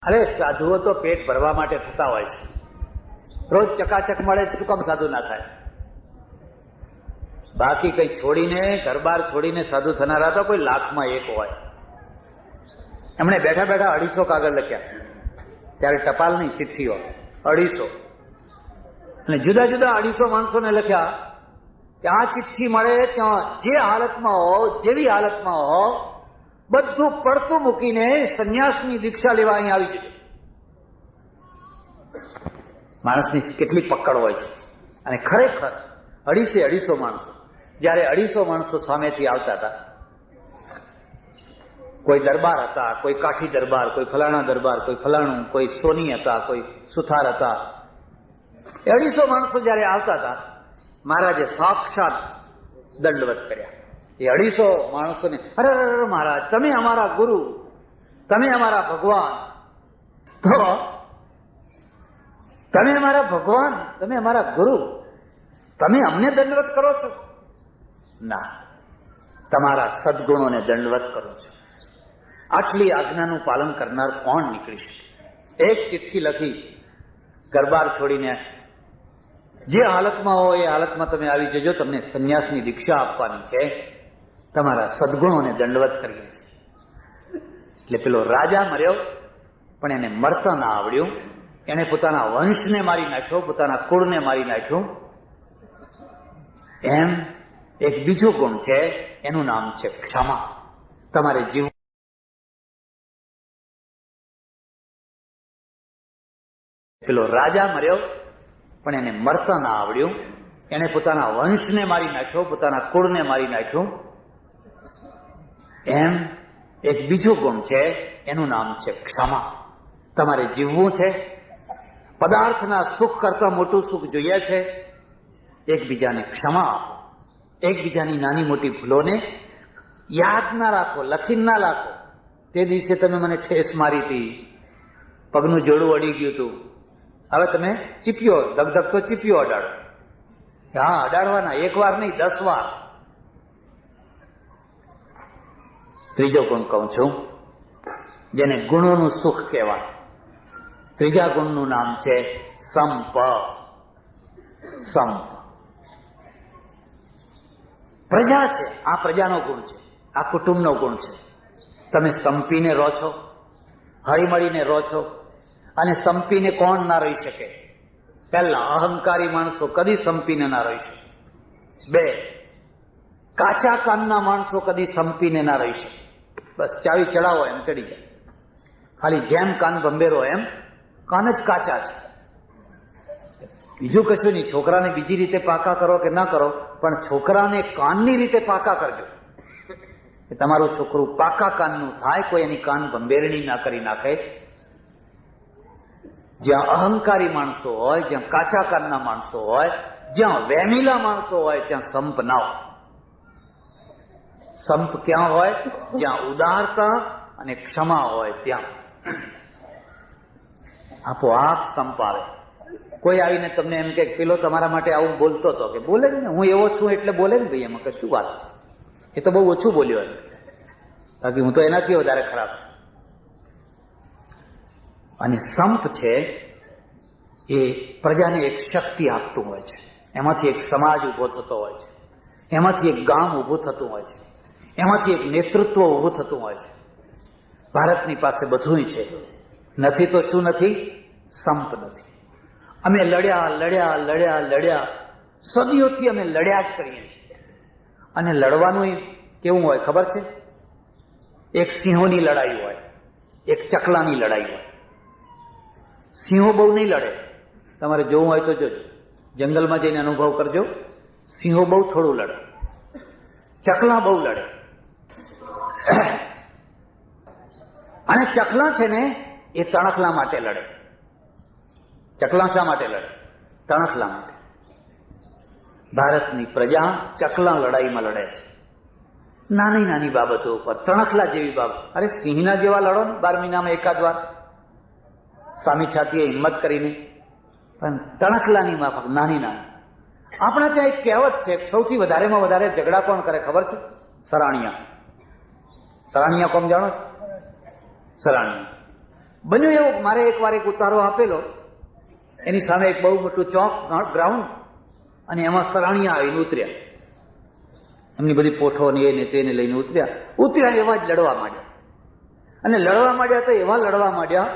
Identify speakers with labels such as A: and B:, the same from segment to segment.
A: અરે સાધુઓ તો પેટ ભરવા માટે થતા હોય છે. રોજ ચકાચક મળે શું કામ સાધુ ના થાય? બાકી કઈ છોડીને ઘરબાર છોડીને સાધુ થનારા તો કોઈ લાખમાં એક હોય. એમણે બેઠા બેઠા 250 કાગળ લખ્યા. ત્યારે ટપાલ નહીં, ચિઠ્ઠીઓ 250. અને જુદા જુદા 250 માણસોને લખ્યા કે આ ચિઠ્ઠી મળે ત્યાં જે હાલતમાં હો, જેવી હાલતમાં હો, બધું પડતું મૂકીને સંન્યાસની દીક્ષા લેવા અહીં આવી જજો. માણસની કેટલી પકડ હોય છે. અને ખરેખર 250 માણસો, જયારે 250 માણસો સામેથી આવતા હતા, કોઈ દરબાર હતા, કોઈ કાઠી દરબાર, કોઈ ફલાણા દરબાર, કોઈ ફલાણું, કોઈ સોની હતા, કોઈ સુથાર હતા. 250 માણસો જયારે આવતા હતા, મહારાજે સાક્ષાત દંડવત કર્યા. એ 250 માણસોને, અરે મહારાજ, તમે અમારા ગુરુ, તમે અમારા ભગવાન, તો તમે અમારા ભગવાન, તમે અમારા ગુરુ, તમે અમને દંડવત કરો છો? ના, તમારા સદગુણોને દંડવત કરો છો. આટલી આજ્ઞાનું પાલન કરનાર કોણ નીકળી શકે? એક ચિઠ્ઠી લખી, ઘરબાર છોડીને જે હાલતમાં હોય એ હાલતમાં તમે આવી જજો, તમને સંન્યાસની દીક્ષા આપવાની છે, તમારા સદગુણોને દંડવત કરીએ છીએ. એટલે પેલો રાજા મર્યો, પણ એને મરતા ના આવડ્યું. એને પોતાના વંશને મારી નાખ્યો, પોતાના કુળને મારી નાખ્યું. એમ એક બીજો ગુણ છે, એનું નામ છે ક્ષમા. તમારે જીવ પેલો રાજા મર્યો, પણ એને મરતા ના આવડ્યું. એને પોતાના વંશને મારી નાખ્યો, પોતાના કુળને મારી નાખ્યું. એમ એક બીજો ગુણ છે, એનું નામ છે ક્ષમા. તમારે જીવવું છે, પદાર્થના સુખ કરતા મોટું સુખ જોઈએ છે, એકબીજાને ક્ષમા આપો. એકબીજાની નાની મોટી ભૂલોને યાદ ના રાખો, લખી ના રાખો. તે દિવસે તમે મને ઠેસ મારી હતી, પગનું જોડું અડી ગયું હતું, હવે તમે ચીપ્યો, ધગધગતો ચીપ્યો અડાડો. હા, અડાડવાના, 1 વાર નહીં, 10 વાર. ત્રીજો ગુણ કહું છું, જેને ગુણોનું સુખ કહેવાય. ત્રીજા ગુણનું નામ છે સંપ. સંપ. પ્રજા છે, આ પ્રજાનો ગુણ છે, આ કુટુંબનો ગુણ છે. તમે સંપીને રહો છો, હળીમળીને રહો છો. અને સંપીને કોણ ના રહી શકે? પહેલા, અહંકારી માણસો કદી સંપીને ના રહી શકે. 2, કાચા કાનના માણસો કદી સંપીને ના રહી શકે. બસ ચાવી ચડાવો એમ ચડી જાય. ખાલી જેમ કાન ભંભેરો એમ કાન જ કાચા છે, બીજું કશું નહીં. છોકરાને બીજી રીતે પાકા કરો કે ના કરો, પણ છોકરાને કાનની રીતે પાકા કરજો. તમારું છોકરું પાકા કાનનું થાય, કોઈ એની કાન ભંભેરણી ના કરી નાખે. જ્યાં અહંકારી માણસો હોય, જ્યાં કાચા કાનના માણસો હોય, જ્યાં વેમીલા માણસો હોય, ત્યાં સંપ ના હોય. સંપ ક્યાં હોય? જ્યાં ઉદારતા અને ક્ષમા હોય ત્યાં આપોઆપ સંપ આવે. કોઈ આવીને તમને એમ કે પેલો તમારા માટે આવું બોલતો હતો, કે બોલે ને, હું એવો છું એટલે બોલે ને ભાઈ, એમાં કશું વાત છે, એ તો બહુ ઓછું બોલ્યો એમ, બાકી હું તો એનાથી વધારે ખરાબ છું. અને સંપ છે એ પ્રજાને એક શક્તિ આપતું હોય છે. એમાંથી એક સમાજ ઉભો થતો હોય છે, એમાંથી એક ગામ ઉભું થતું હોય છે, એમાંથી એક નેતૃત્વ ઉભું થતું હોય છે. ભારતની પાસે બધું છે, નથી તો શું નથી? સંપ નથી. અમે લડ્યા લડ્યા લડ્યા લડ્યા, સદીઓથી અમે લડ્યા જ કરીએ છીએ. અને લડવાનું કેવું હોય ખબર છે? એક સિંહોની લડાઈ હોય, એક ચકલાની લડાઈ હોય. સિંહો બહુ નહીં લડે, તમારે જોવું હોય તો જોજો, જંગલમાં જઈને અનુભવ કરજો. સિંહો બહુ થોડું લડે, ચકલા બહુ લડે. અને ચકલા છે ને, એ તણખલા માટે લડે. ચકલા શા માટે લડે? તણખલા માટે. ભારતની પ્રજા ચકલા લડાઈમાં લડે છે, નાની નાની બાબતો ઉપર, તણખલા જેવી બાબત. અરે સિંહના જેવા લડો ને 12 મહિનામાં એકાદ વાર, સામી છાતીએ હિંમત કરીને. પણ તણખલાની માફક નાની નાની. આપણા ત્યાં એક કહેવત છે, સૌથી વધારેમાં વધારે ઝઘડા કોણ કરે ખબર છે? સરાણિયા. સરાણિયા કોણ જાણો છો? સરાણિયા. બન્યું એવું, મારે એકવાર એક ઉતારો આપેલો, એની સામે એક બહુ મોટું ચોક ગ્રાઉન્ડ, અને એમાં સરાણીયા આવીને ઉતર્યા, એમની બધી પોઠો ને એને તેને લઈને ઉતર્યા એવા જ લડવા માંડ્યા. અને લડવા માંડ્યા તો એવા લડવા માંડ્યા,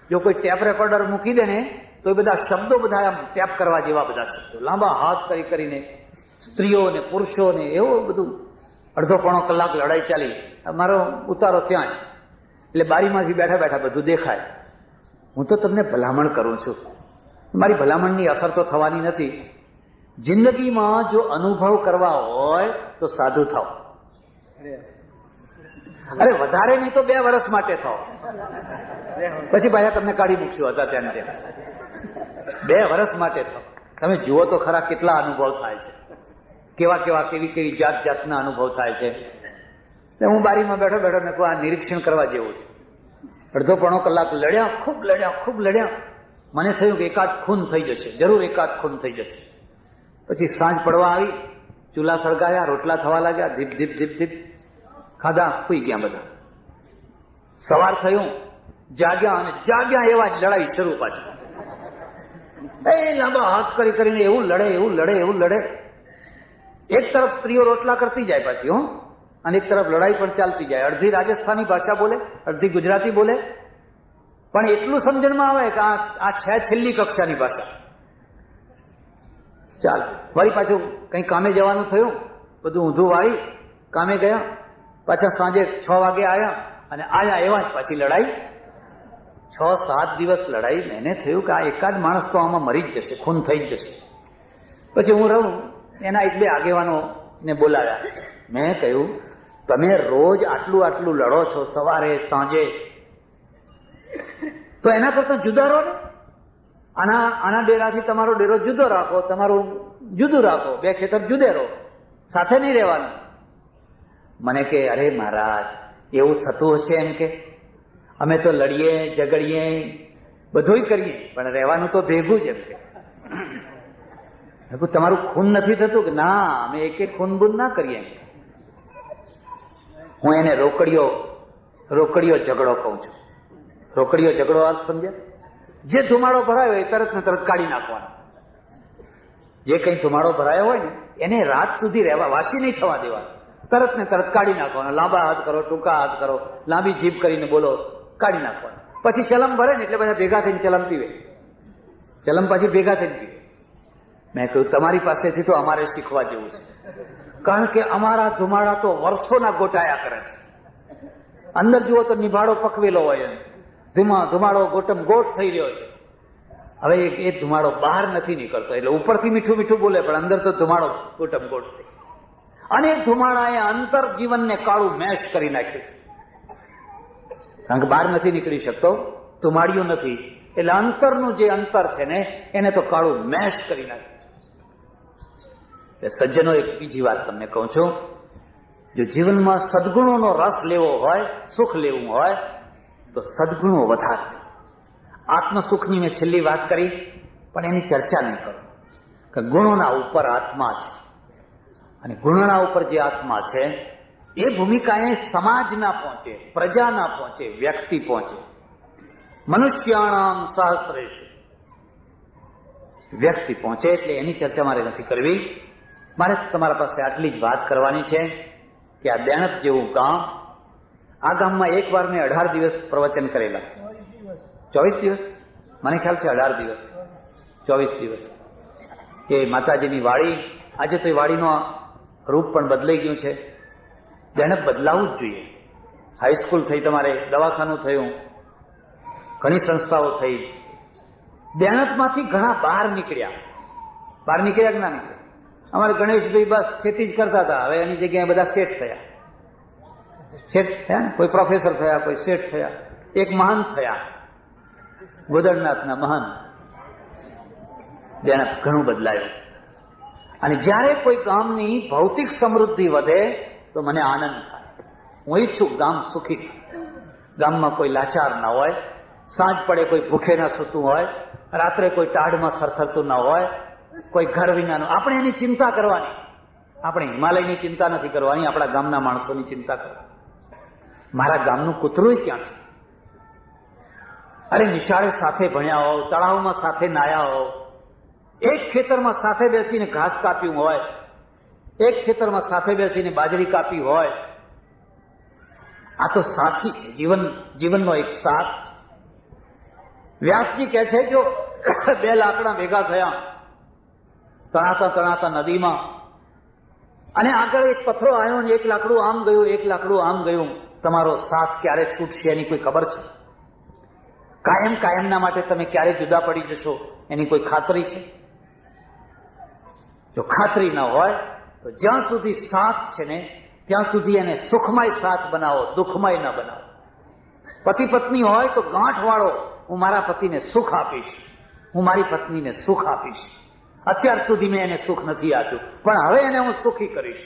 A: જો કોઈ ટેપ રેકોર્ડર મૂકી દે ને તો એ બધા શબ્દો બધા આમ ટેપ કરવા જેવા બધા શબ્દો, લાંબા હાથ કરીને સ્ત્રીઓ ને પુરુષો ને એવું બધું. અડધો પોણો કલાક લડાઈ ચાલી. મારો ઉતારો ત્યાં જ, એટલે બારીમાંથી બેઠા બેઠા બધું દેખાય. હું તો તમને ભલામણ કરું છું, મારી ભલામણની અસર તો થવાની નથી. જિંદગીમાં જો અનુભવ કરવા હોય તો સાધુ થાવ. અરે વધારે નહીં તો 2 વર્ષ માટે થાવ, પછી પાછા તમને કાઢી મૂકશું હતા ત્યાં ત્યાં. 2 વર્ષ માટે થાવ. તમે જુઓ તો ખરા કેટલા અનુભવ થાય છે, કેવી જાતના અનુભવ થાય છે. હું બારીમાં બેઠો બેઠો મેં કહું આ નિરીક્ષણ કરવા જેવું છે. અડધો પોણો કલાક લડ્યા, ખૂબ લડ્યા. મને થયું કે એકાદ ખૂન થઈ જશે, જરૂર એકાદ ખૂન થઈ જશે. પછી સાંજ પડવા આવી, ચૂલા સળગાવ્યા, રોટલા થવા લાગ્યા, ધીપ ધીપ ધીપ ધીપ ખાધા, સુઈ ગયા બધા. સવાર થયું, જાગ્યા એવા જ લડાઈ શરૂ પાછી. એ લાંબા હાથ કરીને એવું લડે. એક તરફ સ્ત્રીઓ રોટલા કરતી જાય પાછી, અને એક તરફ લડાઈ પણ ચાલતી જાય. અડધી રાજસ્થાની ભાષા બોલે, અડધી ગુજરાતી બોલે, પણ એટલું સમજણમાં આવે કે આ છે છેલ્લી કક્ષાની ભાષા. ચાલ વળી પાછું કઈ કામે જવાનું થયું, બધું ઊંધું વાળી કામે ગયા. પાછા સાંજે 6 વાગે આવ્યા, અને આયા એવા જ પાછી લડાઈ. 6-7 દિવસ લડાઈ. મને થયું કે આ એકાદ માણસ તો આમાં મરી જ જશે, ખૂન થઈ જ જશે. પછી હું રહું, એના 1-2 આગેવાનો ને બોલાવ્યા. મેં કહ્યું તમે રોજ આટલું લડો છો, સવારે સાંજે, તો એના કરતા જુદા રહો ને. આના ડેરાથી તમારો ડેરો જુદો રાખો, તમારું જુદું રાખો, 2 ખેતર જુદે રહો, સાથે નહીં રહેવાનું. મને કે અરે મહારાજ એવું થતું હશે એમ કે અમે તો લડીએ ઝઘડીએ બધું કરીએ પણ રહેવાનું તો ભેગું જ. એમ કે તમારું ખૂન નથી થતું? કે ના, અમે એક ખૂન બૂન ના કરીએ. હું એને રોકડીયો ઝઘડો કહું છું. રોકડીયો ઝઘડો આ સમજે, જે ધુમાડો ભરાયો હોય તરત ને તરત કાઢી નાખવાનો. જે કઈ ધુમાડો ભરાયો હોય ને એને રાત સુધી રહેવા, વાસી નહીં થવા દેવા, તરત ને તરત કાઢી નાખવાનો. લાંબા હાથ કરો, ટૂંકા હાથ કરો, લાંબી જીભ કરીને બોલો, કાઢી નાખવાનો. પછી ચલમ ભરે ને એટલે બધા ભેગા થઈને ચલમ પીવે, ચલમ પાછી ભેગા થઈને પીવે. મેં કહ્યું તમારી પાસેથી તો અમારે શીખવા જેવું છે, કારણ કે અમારા ધુમાડા તો વર્ષોના ગોટાયા કરે છે. અંદર જુઓ તો નિભાડો પકવેલો હોય, ધુમાડો ગોટમ ગોટ થઈ રહ્યો છે. હવે એ ધુમાડો બહાર નથી નીકળતો, એટલે ઉપરથી મીઠું મીઠું બોલે પણ અંદર તો ધુમાડો ગોટમ ગોટ થઈ. અને ધુમાડાએ અંતર જીવનને કાળું મેશ કરી નાખ્યું, કારણ કે બહાર નથી નીકળી શકતો, ધુમાડિયું નથી, એટલે અંતરનું જે અંતર છે ને એને તો કાળું મેશ કરી નાખ્યું. સજ્જનો, એક બીજી વાત તમને કહું છું, જો જીવનમાં સદગુણોનો રસ લેવો હોય, સુખ લેવું હોય તો સદગુણો વધારે. આત્મસુખની મેં છેલ્લી વાત કરી પણ એની ચર્ચા નહીં કરું, કે ગુણોના ઉપર આત્મા છે, અને ગુણોના ઉપર જે આત્મા છે એ ભૂમિકાએ સમાજ ના પહોંચે, પ્રજા ના પહોંચે, વ્યક્તિ પહોંચે. મનુષ્યાણામ સહસ્રેષુ, વ્યક્તિ પહોંચે. એટલે એની ચર્ચા મારે નથી કરવી. મારે તમારા પાસે આટલી જ વાત કરવાની છે કે આ દેણપ જેવું ગામ, આ ગામમાં એક વાર મેં 18 દિવસ પ્રવચન કરેલા. 24 દિવસ, મને ખ્યાલ છે 18 દિવસ, 24 દિવસ. એ માતાજીની વાડી, આજે તો એ વાડીનો રૂપ પણ બદલાઈ ગયું છે. દેણપ બદલાવું જ જોઈએ. હાઈસ્કૂલ થઈ, તમારે દવાખાનું થયું, ઘણી સંસ્થાઓ થઈ. દેણપમાંથી ઘણા બહાર નીકળ્યા કે ના નીકળ્યા? અમારે ગણેશભાઈ બસ ખેતી જ કરતા હતા, હવે એની જગ્યાએ બધા શેઠ થયા. કોઈ પ્રોફેસર થયા, કોઈ શેઠ થયા, એક મહાન થયા, ગોદરનાથના મહાન. દેણપ ઘણું બદલાયું. અને જ્યારે કોઈ ગામની ભૌતિક સમૃદ્ધિ વધે તો મને આનંદ થાય. હું ઈચ્છું ગામ સુખી, ગામમાં કોઈ લાચાર ના હોય, સાંજ પડે કોઈ ભૂખે ના સૂતું હોય, રાત્રે કોઈ ટાઢમાં થરથરતું ના હોય, કોઈ ઘર વિનાનું. આપણે એની ચિંતા કરવાની, આપણે હિમાલયની ચિંતા નથી કરવાની, આપણા ગામના માણસોની ચિંતા કરવાની. મારા ગામનું કૂતરું ક્યાં છે? અરે નિશાળે સાથે ભણ્યા હોવ, તળાવમાં સાથે નાયા હોવ, એક ખેતરમાં સાથે બેસીને ઘાસ કાપ્યું હોય, એક ખેતરમાં સાથે બેસીને બાજરી કાપી હોય, આ તો સાથી છે, જીવનનો એક સાથ. વ્યાસજી કહે છે જો બે લાકડા ભેગા થયા તણાતા તણાતા નદીમાં, અને આગળ એક પથ્થરો આવ્યો ને એક લાકડું આમ ગયું, એક લાકડું આમ ગયું, તમારો સાથ ક્યારે છૂટશે એની કોઈ ખબર છે? કાયમના માટે તમે ક્યારે જુદા પડી જશો એની કોઈ ખાતરી છે? જો ખાતરી ન હોય તો જ્યાં સુધી સાથ છે ને ત્યાં સુધી એને સુખમય સાથ બનાવો, દુઃખમય ન બનાવો. પતિ પત્ની હોય તો ગાંઠ વાળો, હું મારા પતિને સુખ આપીશ, હું મારી પત્નીને સુખ આપીશ. અત્યાર સુધી મેં એને સુખ નથી આપ્યું, પણ હવે એને હું સુખી કરીશ.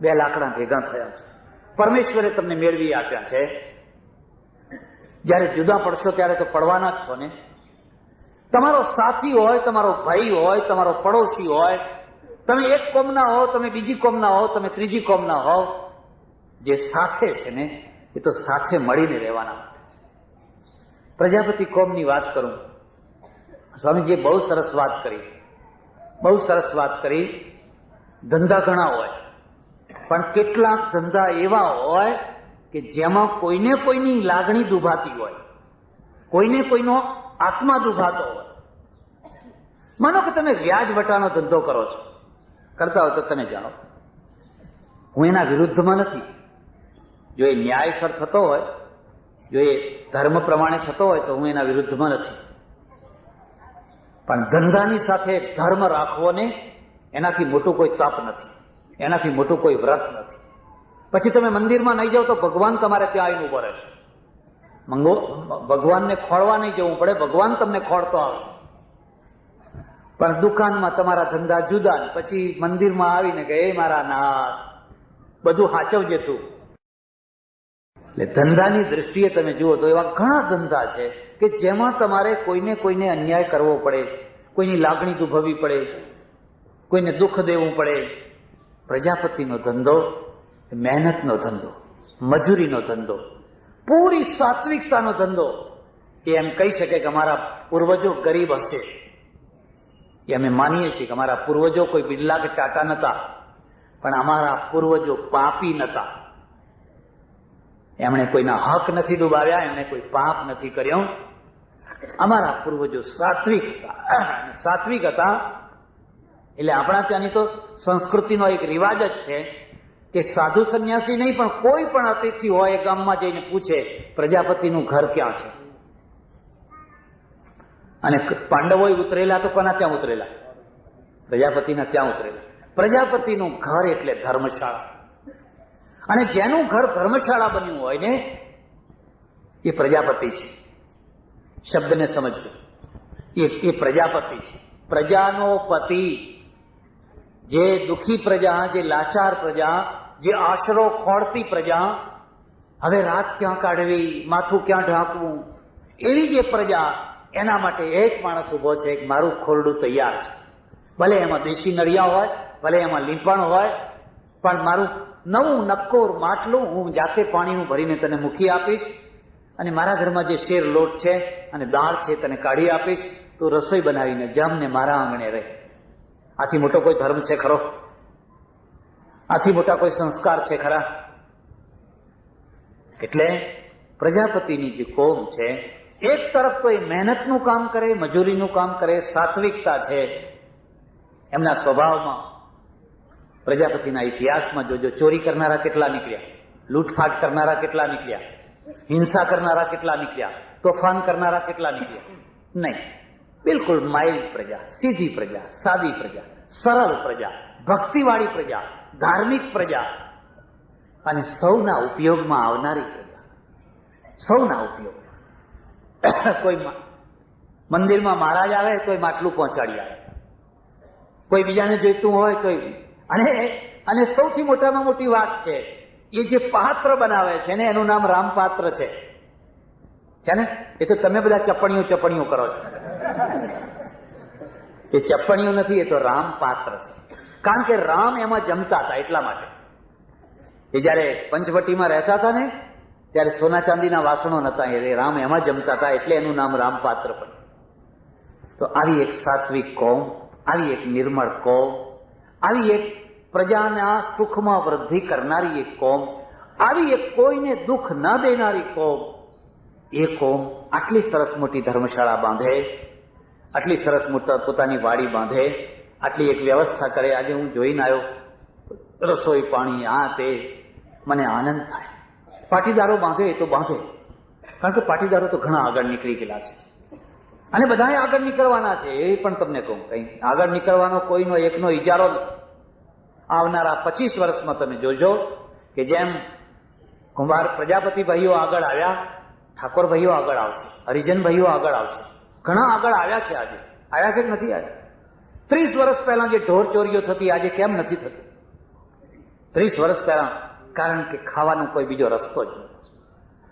A: બે લાકડા ભેગા થયા છે, પરમેશ્વરે તમને મેળવી આપ્યા છે. જયારે જુદા પડશો ત્યારે તો પડવાના જ છો ને. તમારો સાથી હોય, તમારો ભાઈ હોય, તમારો પડોશી હોય, તમે એક કોમના હો, તમે બીજી કોમના હો, તમે ત્રીજી કોમના હો, જે સાથે છે ને એ તો સાથે મળીને રહેવાના. પ્રજાપતિ કોમની વાત કરું, સ્વામીજીએ બહુ સરસ વાત કરી, બહુ સરસ વાત કરી. ધંધા ઘણા હોય, પણ કેટલાક ધંધા એવા હોય કે જેમાં કોઈને કોઈની લાગણી દુભાતી હોય, કોઈને કોઈનો આત્મા દુભાતો હોય. માનો કે તમે વ્યાજ વટાનો ધંધો કરો છો, કરતા હોય તો તમે જાણો, હું એના વિરુદ્ધમાં નથી. જો એ ન્યાયસર થતો હોય, જો એ ધર્મ પ્રમાણે થતો હોય તો હું એના વિરુદ્ધમાં નથી. પણ ધંધાની સાથે ધર્મ રાખવો ને એનાથી મોટું કોઈ તપ નથી, એનાથી મોટું કોઈ વ્રત નથી. પછી તમે મંદિરમાં નહીં જાઓ તો ભગવાન તમારે ત્યાં આવીને ઉભો રહેશે. ભગવાનને ખોળવા નહીં જવું પડે, ભગવાન તમને ખોળતો આવે. પણ દુકાનમાં તમારા ધંધા જુદા, પછી મંદિરમાં આવીને કે એ મારા નાથ બધું સાચવજે તું. એટલે ધંધાની દ્રષ્ટિએ તમે જુઓ તો એવા ઘણા ધંધા છે કે જેમાં તમારે કોઈને અન્યાય કરવો પડે, કોઈની લાગણી દુભવવી પડે, કોઈને દુઃખ દેવું પડે. પ્રજાપતિનો ધંધો મહેનતનો ધંધો, મજૂરીનો ધંધો, પૂરી સાત્વિકતાનો ધંધો. એ એમ કહી શકે કે અમારા પૂર્વજો ગરીબ હશે, એ અમે માનીએ છીએ કે અમારા પૂર્વજો કોઈ બિરલા કે ટાટા નતા, પણ અમારા પૂર્વજો પાપી નતા. એમણે કોઈના હક નથી ડૂબાવ્યા, એમણે કોઈ પાપ નથી કર્યો. અમારા પૂર્વજો સાત્વિક હતા. એટલે આપણા ત્યાંની તો સંસ્કૃતિનો એક રિવાજ જ છે કે સાધુ સંન્યાસી નહીં પણ કોઈ પણ અતિથિ હોય એ ગામમાં જઈને પૂછે પ્રજાપતિનું ઘર ક્યાં છે. અને પાંડવો ઉતરેલા તો કોના ત્યાં ઉતરેલા? પ્રજાપતિના ત્યાં ઉતરેલા. પ્રજાપતિનું ઘર એટલે ધર્મશાળા, અને જેનું ઘર ધર્મશાળા બન્યું હોય ને એ પ્રજાપતિ છે. શબ્દને સમજજો, એ પ્રજાપતિ છે. પ્રજાનો પતિ. જે દુઃખી પ્રજા, જે લાચાર પ્રજા, જે આશરો ખોળતી પ્રજા, હવે રાત ક્યાં કાઢવી, માથું ક્યાં ઢાંકવું, એવી જે પ્રજા, એના માટે એક માણસ ઉભો છે, એક મારું ખોરડું તૈયાર છે. ભલે એમાં દેશી નળિયા હોય, ભલે એમાં લીંપણ હોય, પણ મારું નવું નક્કોર માટલું હું જાતે પાણીનું ભરીને તને મૂકી આપીશ, અને મારા ઘરમાં જે શેર લોટ છે અને દાળ છે તને કાઢી આપીશ, તું રસોઈ બનાવીને જમને મારા આંગણે રહે. આથી મોટો કોઈ ધર્મ છે ખરો? આથી મોટા કોઈ સંસ્કાર છે ખરા? એટલે પ્રજાપતિની જે કોમ છે, એક તરફ તો એ મહેનતનું કામ કરે, મજૂરીનું કામ કરે, સાત્વિકતા છે એમના સ્વભાવમાં. પ્રજાપતિના ઇતિહાસમાં જોજો, ચોરી કરનારા કેટલા નીકળ્યા, લૂંટફાટ કરનારા કેટલા નીકળ્યા, હિંસા કરનારા કેટલા નીકળ્યા, તોફાન કરનારા કેટલા નીકળ્યા? નહીં. બિલકુલ માઇલ્ડ પ્રજા, સીધી પ્રજા, સાદી પ્રજા, સરળ પ્રજા, ભક્તિવાળી પ્રજા, ધાર્મિક પ્રજા, અને સૌના ઉપયોગમાં આવનારી પ્રજા. સૌના ઉપયોગ. કોઈ મંદિરમાં મહારાજ આવે તો માટલું પહોંચાડી આવે, કોઈ બીજાને જોઈતું હોય તો. અને સૌથી મોટામાં મોટી વાત છે, એ જે પાત્ર બનાવે છે ને એનું નામ રામપાત્ર છે ને. એ તો તમે બધા ચપણીઓ કરો છો, એ ચપ્પણીઓ નથી, એ તો રામ પાત્ર છે. કારણ કે રામ એમાં જમતા હતા એટલા માટે. એ જયારે પંચવટીમાં રહેતા હતા ને ત્યારે સોના ચાંદીના વાસણો નહોતા, એ રામ એમાં જમતા હતા, એટલે એનું નામ રામપાત્ર પડ્યું. તો આવી એક સાત્વિક કોમ, આવી એક નિર્મળ કોમ, આવી એક પ્રજાના સુખમાં વૃદ્ધિ કરનારી એક કોમ, આવી એક કોઈને દુઃખ ન દેનારી કોમ, એ કોમ આટલી સરસ મોટી ધર્મશાળા બાંધે, આટલી સરસ મોટા પોતાની વાડી બાંધે, આટલી એક વ્યવસ્થા કરે. આજે હું જોઈને આવ્યો, રસોઈ પાણી આ તે, મને આનંદ થાય. પાટીદારો બાંધે એ તો બાંધે, કારણ કે પાટીદારો તો ઘણા આગળ નીકળી ગયેલા છે અને બધાએ આગળ નીકળવાના છે. એ પણ તમને કહું, કઈ આગળ નીકળવાનો કોઈનો એકનો ઇજારો નથી. આવનારા 25 વર્ષમાં તમે જોજો કે જેમ કુંભાર પ્રજાપતિ ભાઈઓ આગળ આવ્યા, ઠાકોર ભાઈઓ આગળ આવશે, હરિજન ભાઈઓ આગળ આવશે, ઘણા આગળ આવ્યા છે. આજે આવ્યા છે કે નથી આવ્યા? 30 વર્ષ પહેલા જે ઢોર ચોરીઓ થતી, આજે કેમ નથી થતી? 30 વર્ષ પહેલા કારણ કે ખાવાનો કોઈ બીજો રસ્તો જ નથી.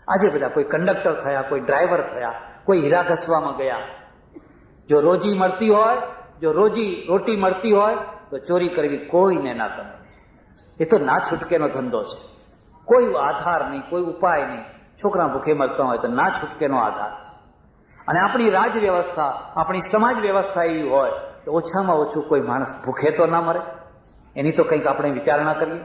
A: આજે બધા કોઈ કંડક્ટર થયા, કોઈ ડ્રાઈવર થયા, કોઈ હીરા ઘસવામાં ગયા. જો રોજી મળતી હોય, જો રોટી મળતી હોય તો ચોરી કરવી કોઈને ના ગમે. એ તો ના છૂટકેનો ધંધો છે. કોઈ આધાર નહીં, કોઈ ઉપાય નહીં. છોકરા ભૂખે મળતા હોય તો ના છૂટકેનો આધાર છે. અને આપણી રાજ વ્યવસ્થા, આપણી સમાજ વ્યવસ્થા એવી હોય તો ઓછામાં ઓછું કોઈ માણસ ભૂખે તો ના મરે. એની તો કંઈક આપણે વિચારણા કરીએ.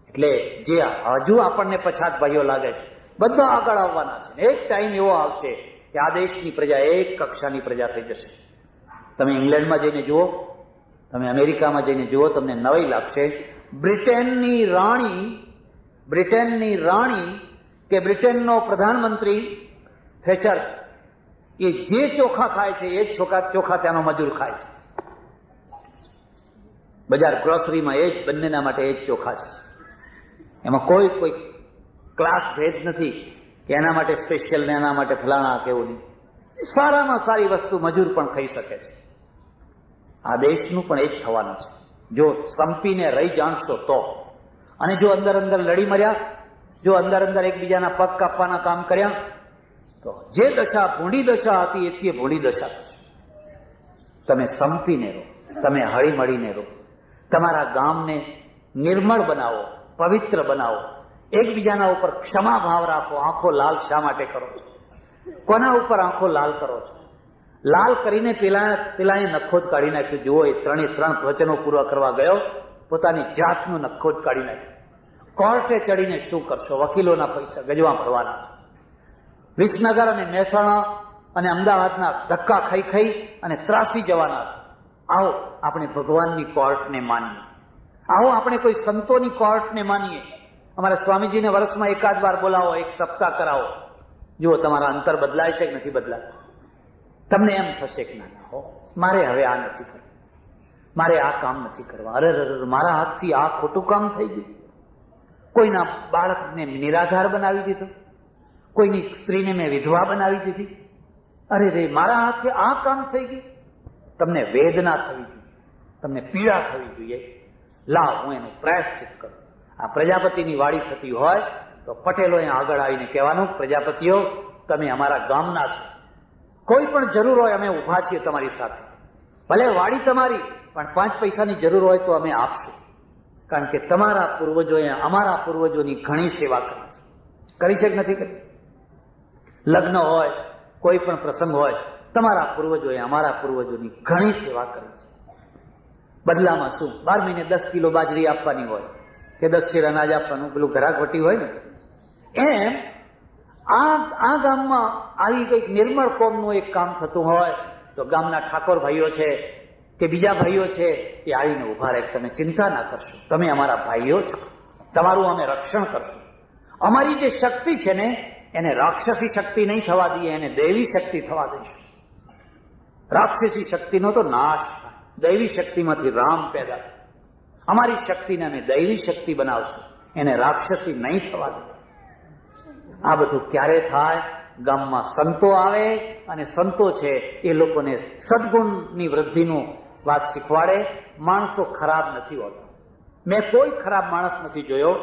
A: એટલે જે હજુ આપણને પછાત ભાઈઓ લાગે છે, બધા આગળ આવવાના છે. એક ટાઈમ એવો આવશે કે આ દેશની પ્રજા એક કક્ષાની પ્રજા થઈ જશે. તમે ઇંગ્લેન્ડમાં જઈને જુઓ, તમે અમેરિકામાં જઈને જુઓ, તમને નવાઈ લાગશે. બ્રિટનની રાણી કે બ્રિટનનો પ્રધાનમંત્રી થેચર, એ જે ચોખા ખાય છે એ જ ચોખા ત્યાંનો મજૂર ખાય છે. બજાર ગ્રોસરીમાં એ જ, બંનેના માટે એ જ ચોખા છે. એમાં કોઈ ક્લાસ ભેદ નથી કે એના માટે સ્પેશિયલ ને એના માટે ફલાણા કેવું નહીં. સારામાં સારી વસ્તુ મજૂર પણ ખાઈ શકે છે. આ દેશનું પણ એ જ થવાનું છે જો સંપીને રહી જાણશો તો. અને જો અંદર અંદર લડી મર્યા, જો અંદર અંદર એકબીજાના પગ કાપવાના કામ કર્યા, તો જે દશા ભૂંડી દશા હતી એથી ભૂંડી દશા થશે. તમે સંપીને રહો, તમે હળી મળીને રહો, તમારા ગામને નિર્મળ બનાવો, પવિત્ર બનાવો, એકબીજાના ઉપર ક્ષમા ભાવ રાખો. આંખો લાલ શા માટે કરો છો? કોના ઉપર આંખો લાલ કરો છો? લાલ કરીને પેલાએ નખો જ કાઢી નાખ્યું. જુઓ, એ 3 વચનો પૂરા કરવા ગયો, પોતાની જાતનું નખો જ કાઢી નાખ્યું. કોર્ટે ચડીને શું કરશો? વકીલોના પૈસા ગજવા ભરવાના. વિસનગર અને મહેસાણા અને અમદાવાદના ધક્કા ખાઈ અને ત્રાસી જવાના. આવો આપણે ભગવાનની કોર્ટને માનીએ. આવો આપણે કોઈ સંતોની કોર્ટને માનીએ. અમારા સ્વામીજીને વર્ષમાં એકાદ વાર બોલાવો, એક સપ્તાહ કરાવો. જુઓ તમારા અંતર બદલાય છે કે નથી બદલાય. તમને એમ થશે કે ના હો, મારે હવે આ નથી કરવું, મારે આ કામ નથી કરવા. અરે મારા હાથથી આ ખોટું કામ થઈ ગયું. કોઈના બાળકને નિરાધાર બનાવી દીધો, કોઈની સ્ત્રીને મેં વિધવા બનાવી દીધી. અરે મારા હાથે આ કામ થઈ ગયું. તમને વેદના થવી જોઈએ, તમને પીડા થવી જોઈએ. લાવ, હું એનું પ્રાયશ્ચિત કરું. આ પ્રજાપતિની વાડી થતી હોય તો પટેલોએ આગળ આવીને કહેવાનું, પ્રજાપતિઓ તમે અમારા ગામના છો, કોઈ પણ જરૂર હોય અમે ઉભા છીએ તમારી સાથે. ભલે વાડી તમારી, પણ 5 પૈસાની જરૂર હોય તો અમે આપશું. કારણ કે તમારા પૂર્વજોએ અમારા પૂર્વજોની ઘણી સેવા કરી છે કે નથી કરી? લગ્ન હોય, કોઈ પણ પ્રસંગ હોય, તમારા પૂર્વજોએ અમારા પૂર્વજોની ઘણી સેવા કરી છે. બદલામાં શું? 12 મહિને 10 કિલો બાજરી આપવાની હોય કે 10 શેર અનાજ આપવાનું, પેલું ઘરાક વટી હોય ને એમ. આ ગામમાં આવી કંઈક નિર્મળ કોમનું એક કામ થતું હોય તો ગામના ઠાકોર ભાઈઓ છે કે બીજા ભાઈઓ છે એ આવીને ઉભા રહે. તમે ચિંતા ના કરશો, તમે અમારા ભાઈઓ છો, તમારું અમે રક્ષણ કરશું. અમારી જે શક્તિ છે ને એને રાક્ષસી શક્તિ નહીં થવા દઈએ, એને દૈવી શક્તિ થવા દઈશું. રાક્ષસી શક્તિનો તો નાશ થાય, દૈવી શક્તિમાંથી રામ પેદા થાય. અમારી શક્તિને અમે દૈવી શક્તિ બનાવશું, એને રાક્ષસી નહીં થવા દઈએ. આ બધું ક્યારે થાય? ગામમાં સંતો આવે અને સંતો છે એ લોકોને સદગુણની વૃદ્ધિનું વાત શીખવાડે. માણસો ખરાબ નથી હોતા. મેં કોઈ ખરાબ માણસ નથી જોયો.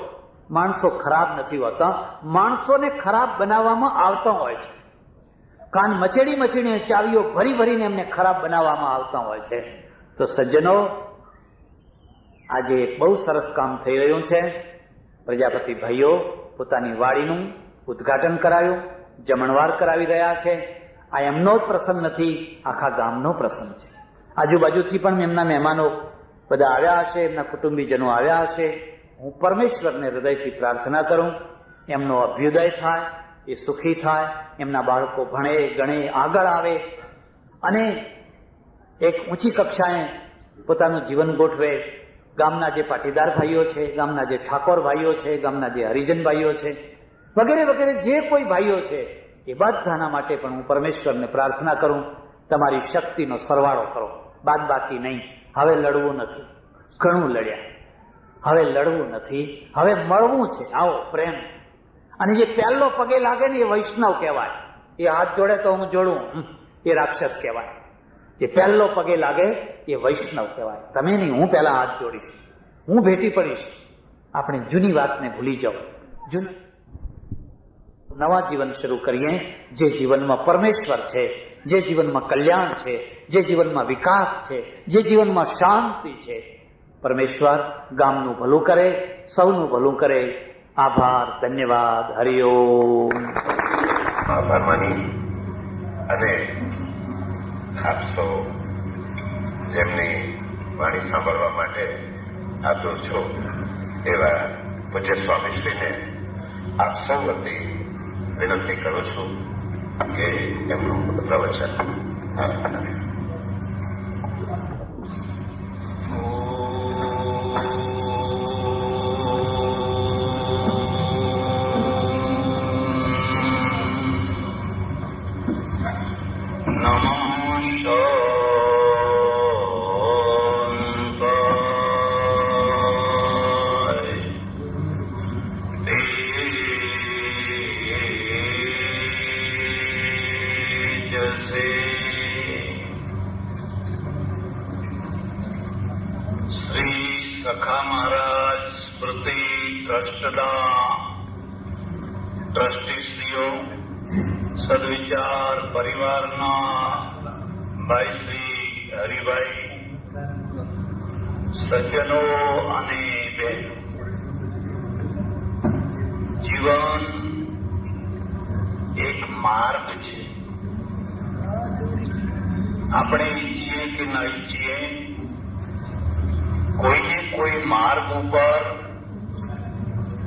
A: માણસો ખરાબ નથી હોતા. માણસોને ખરાબ બનાવવામાં આવતા હોય છે. કાન મચેડીને ચાવીઓ ભરીને એમને ખરાબ બનાવવામાં આવતા હોય છે. તો સજ્જનો, આજે એક બહુ સરસ કામ થઈ રહ્યું છે. પ્રજાપતિ ભાઈઓ પોતાની વાડીનું ઉદ્ઘાટન કરાયું, જમણવાર કરાવી રહ્યા છે. આ એમનો જ પ્રસંગ નથી, આખા ગામનો પ્રસંગ છે. આજુબાજુથી પણ એમના મહેમાનો બધા આવ્યા હશે, એમના કુટુંબીજનો આવ્યા હશે. હું પરમેશ્વરને હૃદયથી પ્રાર્થના કરું, એમનો અભ્યુદય થાય, એ સુખી થાય, એમના બાળકો ભણે ગણે આગળ આવે અને એક ઊંચી કક્ષાએ પોતાનું જીવન ગોઠવે. ગામના જે પાટીદાર ભાઈઓ છે, ગામના જે ઠાકોર ભાઈઓ છે, ગામના જે હરિજન ભાઈઓ છે, વગેરે વગેરે જે કોઈ ભાઈઓ છે, એ બધાના માટે પણ હું પરમેશ્વરને પ્રાર્થના કરું, તમારી શક્તિનો સરવાળો કરો, બાદ બાકી નહીં. હવે લડવું નથી, ઘણું લડ્યા, હવે લડવું નથી, હવે મળવું છે. આવો પ્રેમ. અને જે પહેલો પગે લાગે ને એ વૈષ્ણવ કહેવાય. એ હાથ જોડે તો હું જોડું, એ રાક્ષસ કહેવાય. જે પહેલો પગે લાગે એ વૈષ્ણવ કહેવાય. તમે નહીં, હું પહેલા હાથ જોડીશ, હું ભેટી પડીશ. આપણે જૂની વાતને ભૂલી જાઓ, નવા જીવન શરૂ કરીએ, જે જીવનમાં પરમેશ્વર છે, જે જીવનમાં કલ્યાણ છે, જે જીવનમાં વિકાસ છે, જે જીવનમાં શાંતિ છે. પરમેશ્વર ગામનું ભલું કરે, સૌનું ભલું કરે. આભાર, ધન્યવાદ, હરિઓમ.
B: આભાર માની અને આપ સૌ જેમની વાણી સાંભળવા માટે આતુર છો એવા પૂજ્ય સ્વામીશ્રીને આપ સૌ વતી વિનંતી કરું છું કે એમનું પ્રવચન સખા મહારાજ સ્મૃતિ ટ્રસ્ટના ટ્રસ્ટીશ્રીઓ, સદવિચાર પરિવારના ભાઈ શ્રી હરિભાઈ, સજ્જનો અને બહેનો, જીવન એક માર્ગ છે. આપણે ઈચ્છીએ કે ન ઈચ્છીએ, કોઈને કોઈ માર્ગ ઉપર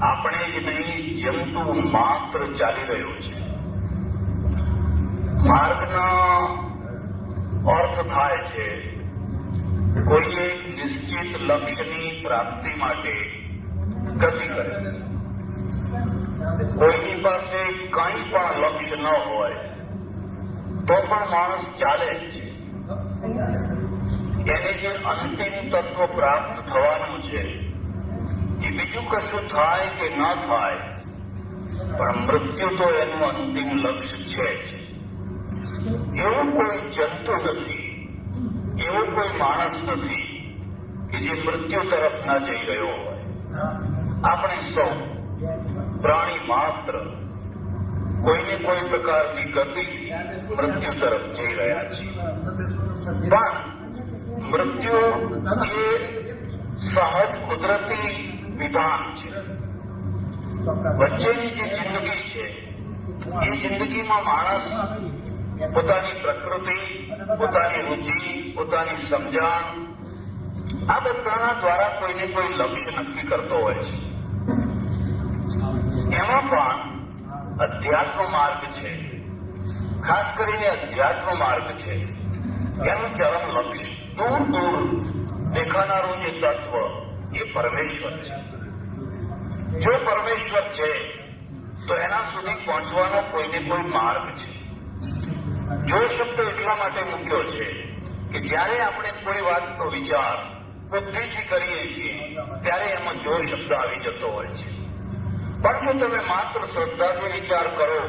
B: આપણે જ નહીં, જંતુ માત્ર ચાલી રહ્યો છે. માર્ગનો અર્થ થાય છે કોઈ એક નિશ્ચિત લક્ષ્યની પ્રાપ્તિ માટે ગતિ કરે. કોઈની પાસે કંઈ પણ લક્ષ્ય ન હોય તો પણ માણસ ચાલે જ છે. એને જે અંતિમ તત્વ પ્રાપ્ત થવાનું છે એ બીજું કશું થાય કે ન થાય, પણ મૃત્યુ તો એનું અંતિમ લક્ષ્ય છે જ. એવું કોઈ જંતુ નથી, એવો કોઈ માણસ નથી કે જે મૃત્યુ તરફ ન જઈ રહ્યો હોય. આપણે સૌ પ્રાણી માત્ર કોઈને કોઈ પ્રકારની ગતિથી મૃત્યુ તરફ જઈ રહ્યા છીએ. પણ મૃત્યુ એ સહજ કુદરતી વિધાન છે. વચ્ચેની જે જિંદગી છે એ જિંદગીમાં માણસ પોતાની પ્રકૃતિ, પોતાની રુચિ, પોતાની સમજણ, આ બધાના દ્વારા કોઈને કોઈ લક્ષ્ય નક્કી કરતો હોય છે. એમાં પણ અધ્યાત્મ માર્ગ છે, ખાસ કરીને અધ્યાત્મ માર્ગ છે. એનું ચરમ લક્ષ્ય દૂર દૂર દેખાનારું જે તત્વ એ પરમેશ્વર છે. જો પરમેશ્વર છે તો એના સુધી પહોંચવાનો કોઈને કોઈ માર્ગ છે. જો શબ્દ એટલા માટે મૂક્યો છે કે જ્યારે આપણે કોઈ વાતનો વિચાર બુદ્ધિથી કરીએ છીએ ત્યારે એમાં જો શબ્દ આવી જતો હોય છે. પણ જો તમે માત્ર શ્રદ્ધાથી વિચાર કરો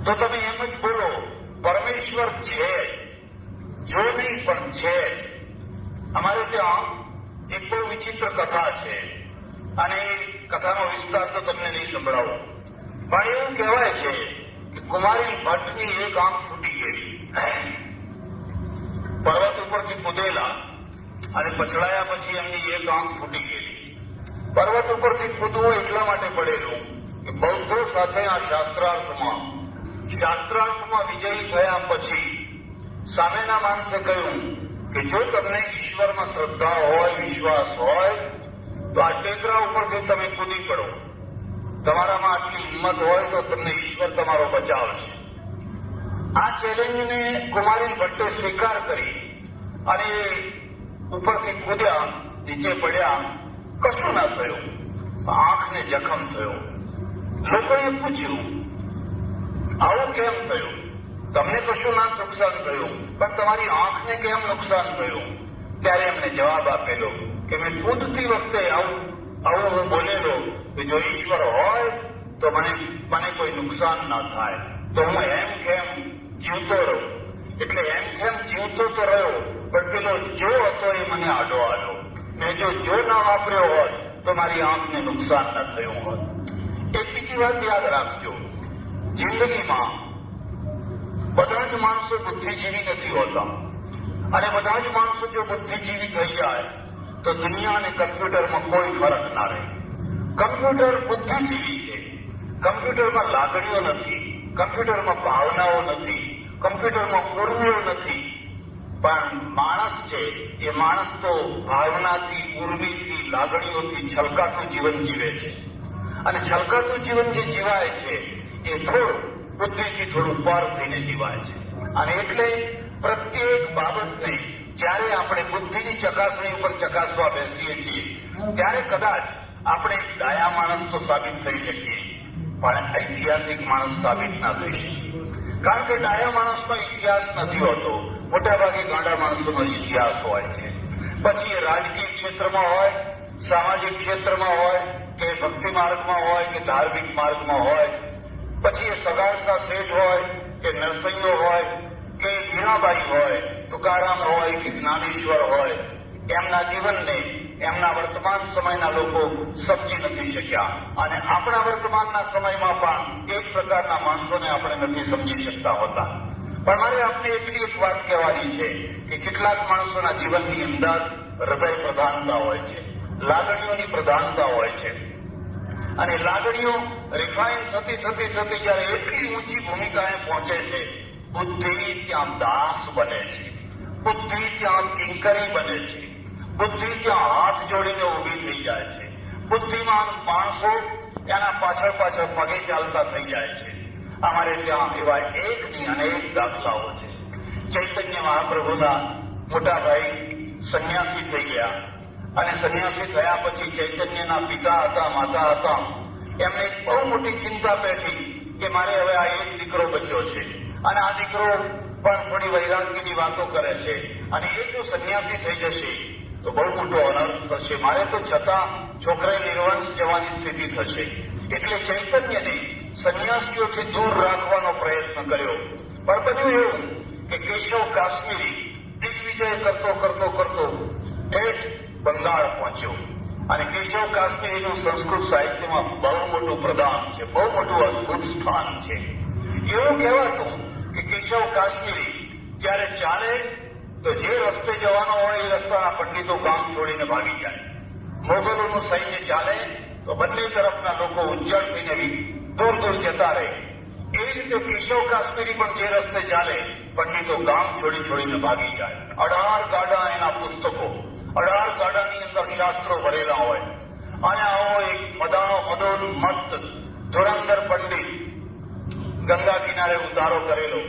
B: તો તમે એમ જ બોલો પરમેશ્વર છે, જો નહીં પણ છે. અમારે ત્યાં એક બહુ વિચિત્ર કથા છે અને એ કથાનો વિસ્તાર તો તમને નહીં સંભળાવું, પણ એવું કહેવાય છે કે કુમારી ભટ્ટની એક આંખ ફૂટી ગયેલી. પર્વત ઉપરથી કૂદેલા અને પછડાયા પછી એમની એક આંખ ફૂટી ગયેલી. પર્વત ઉપરથી કૂદવું એટલા માટે પડેલું કે બૌદ્ધો સાથે આ શાસ્ત્રાર્થમાં વિજયી થયા પછી સામેના માણસે કહ્યું કે જો તમને ઈશ્વરમાં શ્રદ્ધા હોય, વિશ્વાસ હોય, તો આ ટેકરા ઉપરથી તમે કૂદી પડો. તમારામાં આટલી હિંમત હોય તો તમને ઈશ્વર તમારો બચાવશે. આ ચેલેન્જને કુમારી ભટ્ટે સ્વીકાર કરી અને ઉપરથી કૂદ્યા, નીચે પડ્યા, કશું ના થયું. આંખને જખમ થયો. લોકોએ પૂછ્યું આવું કેમ થયું? તમને કશું ના નુકસાન થયું, પણ તમારી આંખને કેમ નુકસાન થયું? ત્યારે એમને જવાબ આપેલો કે મેં કૂદતી વખતે આવું હું બોલેલો કે જો ઈશ્વર હોય તો મને કોઈ નુકસાન ના થાય, તો હું એમ કેમ જીવતો રહું. એટલે એમ કેમ જીવતો તો રહ્યો, પણ પેલો જો હતો એ મને આડો આવ્યો. મેં જો ના વાપર્યો હોત તો મારી આંખને નુકસાન ના થયું હોત. એક બીજી વાત યાદ રાખજો, જિંદગીમાં બધા જ માણસો બુદ્ધિજીવી નથી હોતા, અને બધા જ માણસો જો બુદ્ધિજીવી થઈ જાય તો દુનિયા અને કમ્પ્યુટરમાં કોઈ ફરક ના રહે. કમ્પ્યુટર બુદ્ધિજીવી છે, કમ્પ્યુટરમાં લાગણીઓ નથી, કમ્પ્યુટરમાં ભાવનાઓ નથી, કમ્પ્યુટરમાં ઉર્મિઓ નથી. પણ માણસ છે, એ માણસ તો ભાવનાથી, ઉર્મિથી, લાગણીઓથી છલકાતું જીવન જીવે છે. અને છલકાતું જીવન જે જીવાય છે એ થોડું બુદ્ધિથી થોડું પાર થઈને જીવાય છે. અને એટલે પ્રત્યેક બાબતને જ્યારે આપણે બુદ્ધિની ચકાસણી ઉપર ચકાસવા બેસીએ છીએ ત્યારે કદાચ આપણે ડાયા માણસ તો સાબિત થઈ શકીએ, પણ ઐતિહાસિક માણસ સાબિત ના થઈ શકીએ. કારણ કે ડાયા માણસનો ઇતિહાસ નથી હોતો, મોટાભાગે ગાંડા માણસોનો ઇતિહાસ હોય છે. પછી એ રાજકીય ક્ષેત્રમાં હોય, સામાજિક ક્ષેત્રમાં હોય, કે ભક્તિ માર્ગમાં હોય, કે ધાર્મિક માર્ગમાં હોય, પછી એ સગારસા શેઠ હોય, કે નરસૈયો હોય, કે મીરાબાઈ હોય, તુકારામ હોય, કે જ્ઞાનેશ્વર હોય, એમના જીવનને એમના વર્તમાન સમયના લોકો સમજી નથી શક્યા. અને આપણા વર્તમાનના સમયમાં પણ એક પ્રકારના માણસોને આપણે નથી સમજી શકતા હોતા. પણ મારે આપને એટલી એક વાત કહેવાની છે કે કેટલાક માણસોના જીવનની અંદર હૃદય પ્રધાનતા હોય છે, લાગણીઓની પ્રધાનતા હોય છે. અને લાગણીઓ રિફાઇન થતી થતી થતી જયારે એટલી ઊંચી ભૂમિકાએ પહોંચે છે, બુદ્ધિ ત્યાં દાસ બને છે, બુદ્ધિ ત્યાં કિંકરી બને છે, બુદ્ધિ ત્યાં હાથ જોડીને ઊભી થઈ જાય છે. બુદ્ધિમાન માણસો એના પાછળ પાછળ પગે ચાલતા થઈ જાય છે. અમારે ત્યાં એવા એક નહીં અને એક દાખલાઓ છે. ચૈતન્ય મહાપ્રભુના મોટા ભાઈ સંન્યાસી થઈ ગયા, અને સંન્યાસી થયા પછી ચૈતન્યના પિતા હતા, માતા હતા, એમને એક બહુ મોટી ચિંતા પેઠી કે મારે હવે આ એક દીકરો બચ્યો છે, અને આ દીકરો પણ થોડી વૈરાગ્યની વાતો કરે છે, અને એ જો સંન્યાસી થઈ જશે તો બહુ મોટો અનર્થ થશે, મારે તો છતાં છોકરાએ નિર્વંશ જવાની સ્થિતિ થશે. એટલે ચૈતન્યને સંન્યાસીઓથી દૂર રાખવાનો પ્રયત્ન કર્યો. પણ બન્યું એવું કે કેશવ કાશ્મીરી દિગ્વિજય કરતો કરતો કરતો ઠેઠ બંગાળ પહોંચ્યો. અને કેશવ કાશ્મીરીનું સંસ્કૃત સાહિત્યમાં બહુ મોટું પ્રદાન છે, બહુ મોટું અદભુત સ્થાન છે. એવું કહેવાતું કે કેશવ કાશ્મીરી જ્યારે ચાલે તો જે રસ્તે જવાનો હોય એ રસ્તાના પંડિતો ગામ છોડીને ભાગી જાય. મોગલોનું સૈન્ય ચાલે તો બંને તરફના લોકો ઉજ્જડ થઈને દૂર દૂર જતા રહે. એવી રીતે કેશવ કાશ્મીરી પણ જે રસ્તે ચાલે પંડિતો ગામ છોડીને ભાગી જાય. 18 ગાડા એના પુસ્તકો, 18 ગાડાની અંદર શાસ્ત્રો ભરેલા હોય. અને આવો એક મદોન્મત્ત ધુરંધર પંડિત ગંગા કિનારે ઉતારો કરેલો,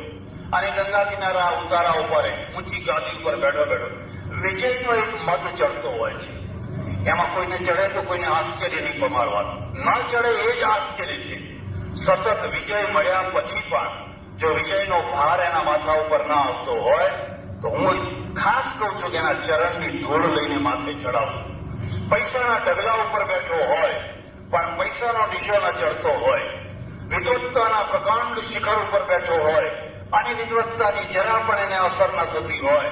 B: અને ગંગા કિનારા ઉતારા ઉપર ઊંચી ગાદી ઉપર બેઠો વિજયનો એક મદ ચડતો હોય છે. એમાં કોઈને ચડે તો કોઈને આશ્ચર્ય નહીં પમાડવાનું, ન ચડે એ જ આશ્ચર્ય છે. સતત વિજય મળ્યા પછી પણ જો વિજયનો ભાર એના માથા ઉપર ના આવતો હોય તો હું ખાસ કહું છું કે એના ચરણની ધૂળ લઈને માથે ચડાવું. પૈસાના ડગલા ઉપર બેઠો હોય પણ પૈસાનો નિશો ન ચડતો હોય, વિદ્વત્તાના પ્રકાંડ શિખર ઉપર બેઠો હોય અને વિદ્વત્તાની જરા પણ એને અસર ન થતી હોય,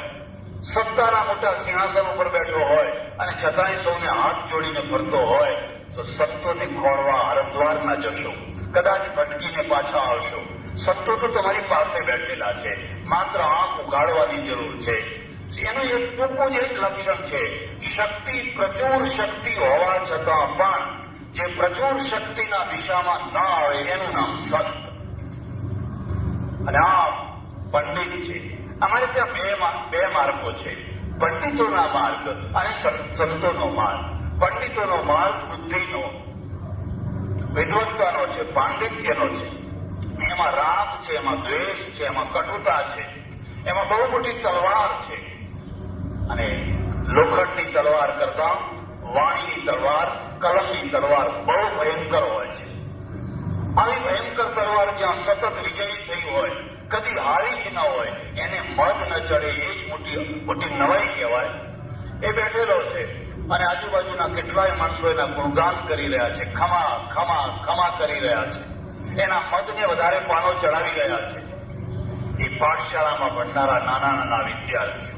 B: સત્તાના મોટા સિંહાસન ઉપર બેઠો હોય અને છતાંય સૌને હાથ જોડીને ફરતો હોય તો સંતોને ખોળવા હરદ્વાર ના જશો, કદાચ ભટકીને પાછા આવશો. સંતો તો તમારી પાસે બેઠેલા છે, માત્ર આંખ ઉગાડવાની જરૂર છે. એનું એક ટૂંકું જ એક લક્ષણ છે, શક્તિ, પ્રચુર શક્તિ હોવા છતાં પણ જે પ્રચુર શક્તિના દિશામાં ન આવે એનું નામ સંત. અને આ પંડિત છે. અમારે ત્યાં બે માર્ગો છે, પંડિતોના માર્ગ અને સંતોનો માર્ગ. પંડિતોનો માર્ગ બુદ્ધિનો, વિદ્વત્તાનો છે, પાંડિત્યનો છે. એમાં રાગ છે, એમાં દ્વેષ છે, એમાં કટુતા છે, એમાં બહુ મોટી તલવાર છે. અને લોખંડની તલવાર કરતા વાણીની તલવાર, કલમની તલવાર બહુ ભયંકર હોય છે. આવી ભયંકર તલવાર જ્યાં સતત વિજયી થઈ હોય, કદી હારી જ ન હોય, એને મદ ન ચડે એ જ મોટી નવાઈ કહેવાય. એ બેઠેલો છે અને આજુબાજુના કેટલાય માણસો એના ગુણગાન કરી રહ્યા છે, ખમા ખમા ખમા કરી રહ્યા છે, એના મદને વધારે પાનો ચડાવી રહ્યા છે. એ પાઠશાળામાં ભણનારા નાના નાના વિદ્યાર્થીઓ,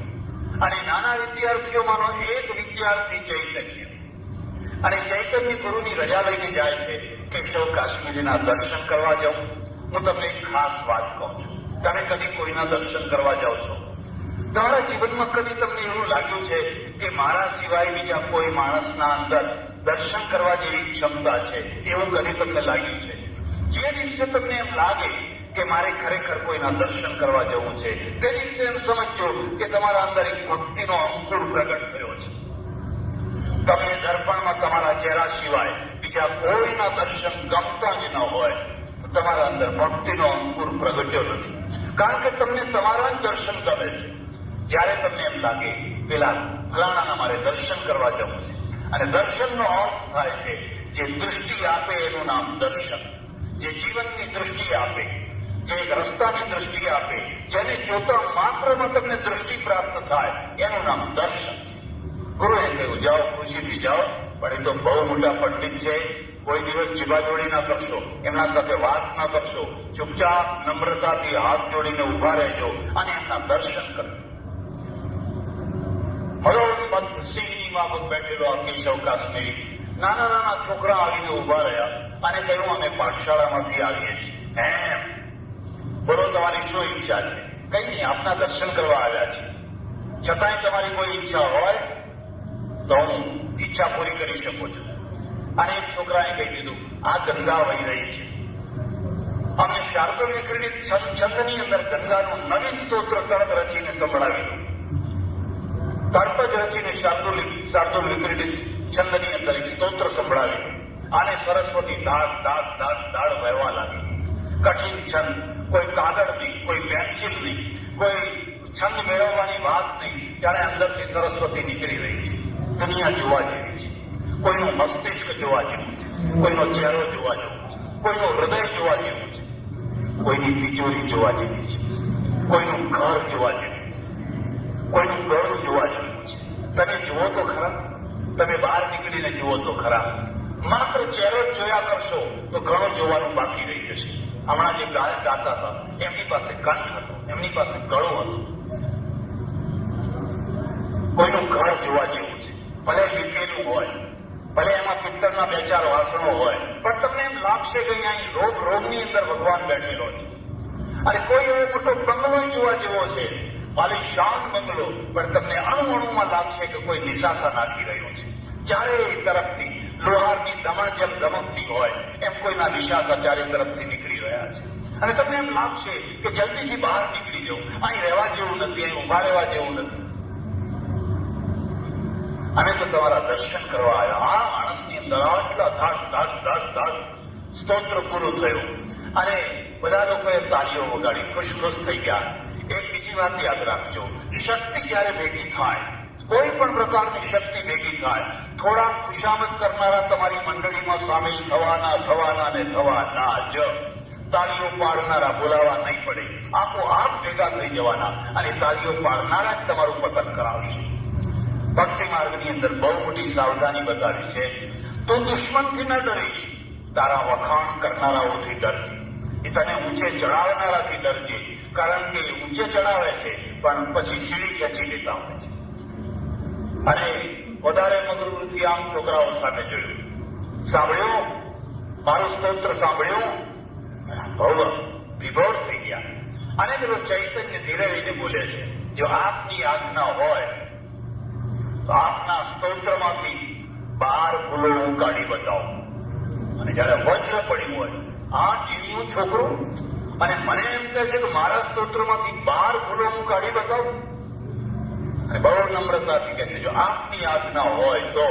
B: અને નાના વિદ્યાર્થીઓમાંનો એક વિદ્યાર્થી ચૈતન્ય. અને ચૈતન્ય ગુરુની રજા લઈને જાય છે કે સૌ કાશ્મીરીના દર્શન કરવા જાઉં. હું તમને એક ખાસ વાત કહું છું. તમે કદી કોઈના દર્શન કરવા જાઓ છો? તમારા જીવનમાં કદી તમને એવું લાગ્યું છે કે મારા સિવાય બીજા કોઈ માણસના અંદર દર્શન કરવા જેવી ક્ષમતા છે? એવું કદી તમને લાગ્યું છે? જે દિવસે તમને એમ લાગે કે મારે ખરેખર કોઈના દર્શન કરવા જવું છે, તે દિવસે એમ સમજો કે તમારા અંદર એક ભક્તિનો અંકુર પ્રગટ થયો છે. તમને દર્પણમાં તમારા ચહેરા સિવાય બીજા કોઈના દર્શન ગમતા જ ન હોય તો તમારા અંદર ભક્તિનો અંકુર પ્રગટ્યો નથી. કારણ કે તમને તમારા જ દર્શન ગમે છે. જ્યારે તમને એમ લાગે પેલા ફલાણાના મારે દર્શન કરવા જવું છે, અને દર્શનનો અર્થ થાય છે જે દૃષ્ટિ આપે એનું નામ દર્શન, જે જીવનની દૃષ્ટિ આપે, જે એક રસ્તાની દૃષ્ટિ આપે, જેને જોતા માત્રમાં તમને દૃષ્ટિ પ્રાપ્ત થાય એનું નામ દર્શન છે. ગુરુએ કહ્યું જાઓ, ખુશીથી જાઓ, પણ એ તો બહુ મોટા પંડિત છે, કોઈ દિવસ જીબાજોડી ના કરશો, એમના સાથે વાત ના કરશો, ચૂપચાપ નમ્રતાથી હાથ જોડીને ઉભા રહેજો અને એમના દર્શન કરજો. હરોમત સિંહની માફક બેઠેલો આ કેશવ કાશ્મીરી, નાના નાના છોકરા આવીને ઉભા રહ્યા અને કહ્યું અમે પાઠશાળામાંથી આવીએ છીએ. એમ બોલો, તમારી શું ઈચ્છા છે? કઈ નહીં, આપના દર્શન કરવા આવ્યા છે. છતાંય તમારી કોઈ ઈચ્છા હોય તો હું ઈચ્છા પૂરી કરી શકું છું. અને એક છોકરાએ કહી દીધું આ ગંગા વહી રહી છે, અમને શાર્દુલ વિક્રીડિત છંદની અંદર ગંગાનું નવીન સ્તોત્ર તરત રચીને સંભળાવી દઉં. તરત જ રચીને શાર્દુલ વિક્રીડિત છંદની અંદર એક સ્તોત્ર સંભળાવી દઉં. આને સરસ્વતી દાળ દાળ દાળ દાળ વહેવા લાગી. કઠિન છંદ, કોઈ કાગળ નહીં, કોઈ પેન્સિલ નહીં, કોઈ છંદ મેળવવાની વાત નહીં, ત્યારે અંદરથી સરસ્વતી નીકળી રહી છે. દુનિયા જોવા જેવી છે. કોઈનું મસ્તિષ્ક જોવા જેવું છે, કોઈનો ચહેરો જોવા જેવો છે, કોઈનું હૃદય જોવા જેવું છે, કોઈની તિજોરી જોવા જેવી છે, કોઈનું ઘર જોવા જેવું છે, કોઈનું ગળું જોવા જેવું છે. તમે જુઓ તો ખરા, તમે બહાર નીકળીને જુઓ તો ખરા. માત્ર ચહેરો જ જોયા કરશો તો ઘણું જોવાનું બાકી રહી જશે. હમણાં જે ગાતા હતા એમની પાસે કંઠ હતો, એમની પાસે ગળું હતું. કોઈનું ઘર જોવા જેવું છે, ભલે લીપેલું હોય, ભલે એમાં પિત્તળના 2-4 વાસણો હોય, પણ તમને એમ લાગશે કે અહીંયા રોગની અંદર ભગવાન બેઠેલો છે. અને કોઈ એવો મોટો બંગલો જોવા જેવો છે, આલિશાન બંગલો, પણ તમને અણુમાં લાગશે કે કોઈ નિશાસા નાખી રહ્યો છે. ચારે તરફથી લોહારની દમણ જેમ ધમકતી હોય એમ કોઈના નિશાસા ચારે તરફથી નીકળી રહ્યા છે. અને તમને એમ લાગશે કે જલ્દીથી બહાર નીકળી જાઓ, અહીં રહેવા જેવું નથી, અહીં ઉભા રહેવા જેવું નથી. અમે તો તમારા દર્શન કરવા આવ્યા. આ માણસની અંદર આટલા ધાડ ધાડ ધાડ ધાડ સ્તોત્ર પૂરું થયું અને બધા લોકોએ તાળીઓ વગાડી, ખુશ થઈ ગયા. એક બીજી વાત યાદ રાખજો, શક્તિ જયારે ભેગી થાય, કોઈ પણ પ્રકારની શક્તિ ભેગી થાય, થોડા ખુશામત કરનારા તમારી મંડળીમાં સામેલ થવાના જ. તાળીઓ પાડનારા બોલાવા નહીં પડે, આપોઆપ ભેગા થઈ જવાના અને તાળીઓ પાડનારા જ તમારું પતન કરાવશે. ભક્તિ માર્ગની અંદર બહુ મોટી સાવધાની બતાવી છે. તો દુશ્મનથી ન ડરીશ, તારા વખાણ કરનારાઓથી ડરજે. એ તને ઊંચે ચડાવનારાથી ડરજે, કારણ કે ઊંચે ચડાવે છે પણ પછી સીડી ખેંચી લેતા હોય છે. અને વધારે મગરૂરથી આમ છોકરાઓ સામે જોયું, સાંભળ્યું મારું સ્તોત્ર સાંભળ્યું, બહુ વિભોર થઈ ગયા. અને પેલો ચૈતન્ય ધીરે રહીને બોલે છે, જો આપની આજ્ઞા હોય તો આપના સ્તોત્રમાંથી 12 ફૂલો હું કાઢી બતાવું. અને જયારે વજ્ર પડ્યું હોય 8 જીવીનું છોકરું અને મને એમ કહે છે કે મારા સ્તોત્રમાંથી 12 ભૂલો હું કાઢી બતાવું. અને બહુ નમ્રતાથી કહે છે જો આપની આજ્ઞા હોય તો.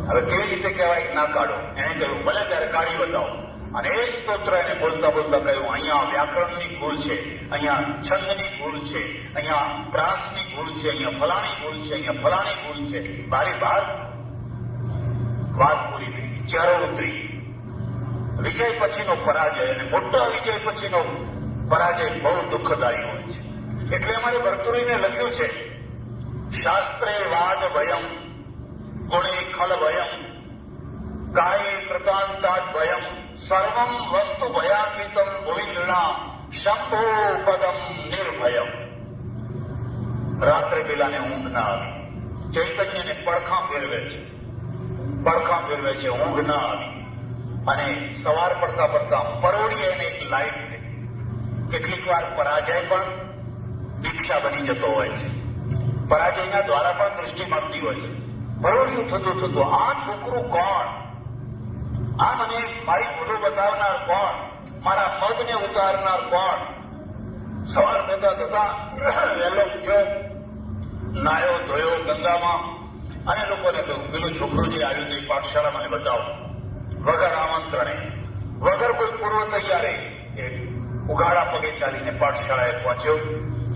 B: હવે કેવી રીતે કહેવાય ના કાઢો? એને કહ્યું ભલે ત્યારે કાઢી બતાવો. અને એ સ્તોત્ર એને બોલતા બોલતા કહ્યું અહીંયા વ્યાકરણની ભૂલ છે, અહીંયા છંદની ભૂલ છે, અહીંયા પ્રાસની ભૂલ છે, અહીંયા ફલાણી ભૂલ છે, અહીંયા ફલાણી ભૂલ છે. બારી બાર વાત પૂરી થઈ, ચહેરો ઉતરી. વિજય પછીનો પરાજય અને મોટા વિજય પછીનો પરાજય બહુ દુઃખદાયી હોય છે. એટલે અમારે ભર્તૃહરિને લખ્યું છે શાસ્ત્રે વાદ ભયમ ગુણે ખલ ભયમ કાયે કૃતાંતાદ ભયમ સર્વમ વસ્તુ ભયાન્વિતમ ભુવિનૃણા શંભો પદમ નિર્ભયમ. રાત્રે પેલાને ઊંઘ ના આવી. ચૈતન્યને પડખા ફેરવે છે, ઊંઘ ના આવી. અને સવાર પડતા પડતા પરોળીએ એને એક લાઈટ થઈ. કેટલીક વાર પરાજય પણ દીક્ષા બની જતો હોય છે, પરાજયના દ્વારા પણ દૃષ્ટિ મળતી હોય છે. પરોળિયું થતું થતું આ છોકરું કોણ? આ મને મારી ભૂલો બતાવનાર કોણ? મારા મદને ઉતારનાર કોણ? સવાર થતા થતા વહેલો ઉઠ્યો, નાયો ધોયો ગંગામાં અને લોકોને કહ્યું પેલું છોકરું જે આવ્યું તે પાઠશાળા મને બતાવો. વગર આમંત્રણે, વગર કોઈ પૂર્વ તૈયારી એ ઉઘાડા પગે ચાલીને પાઠશાળાએ પહોંચ્યો.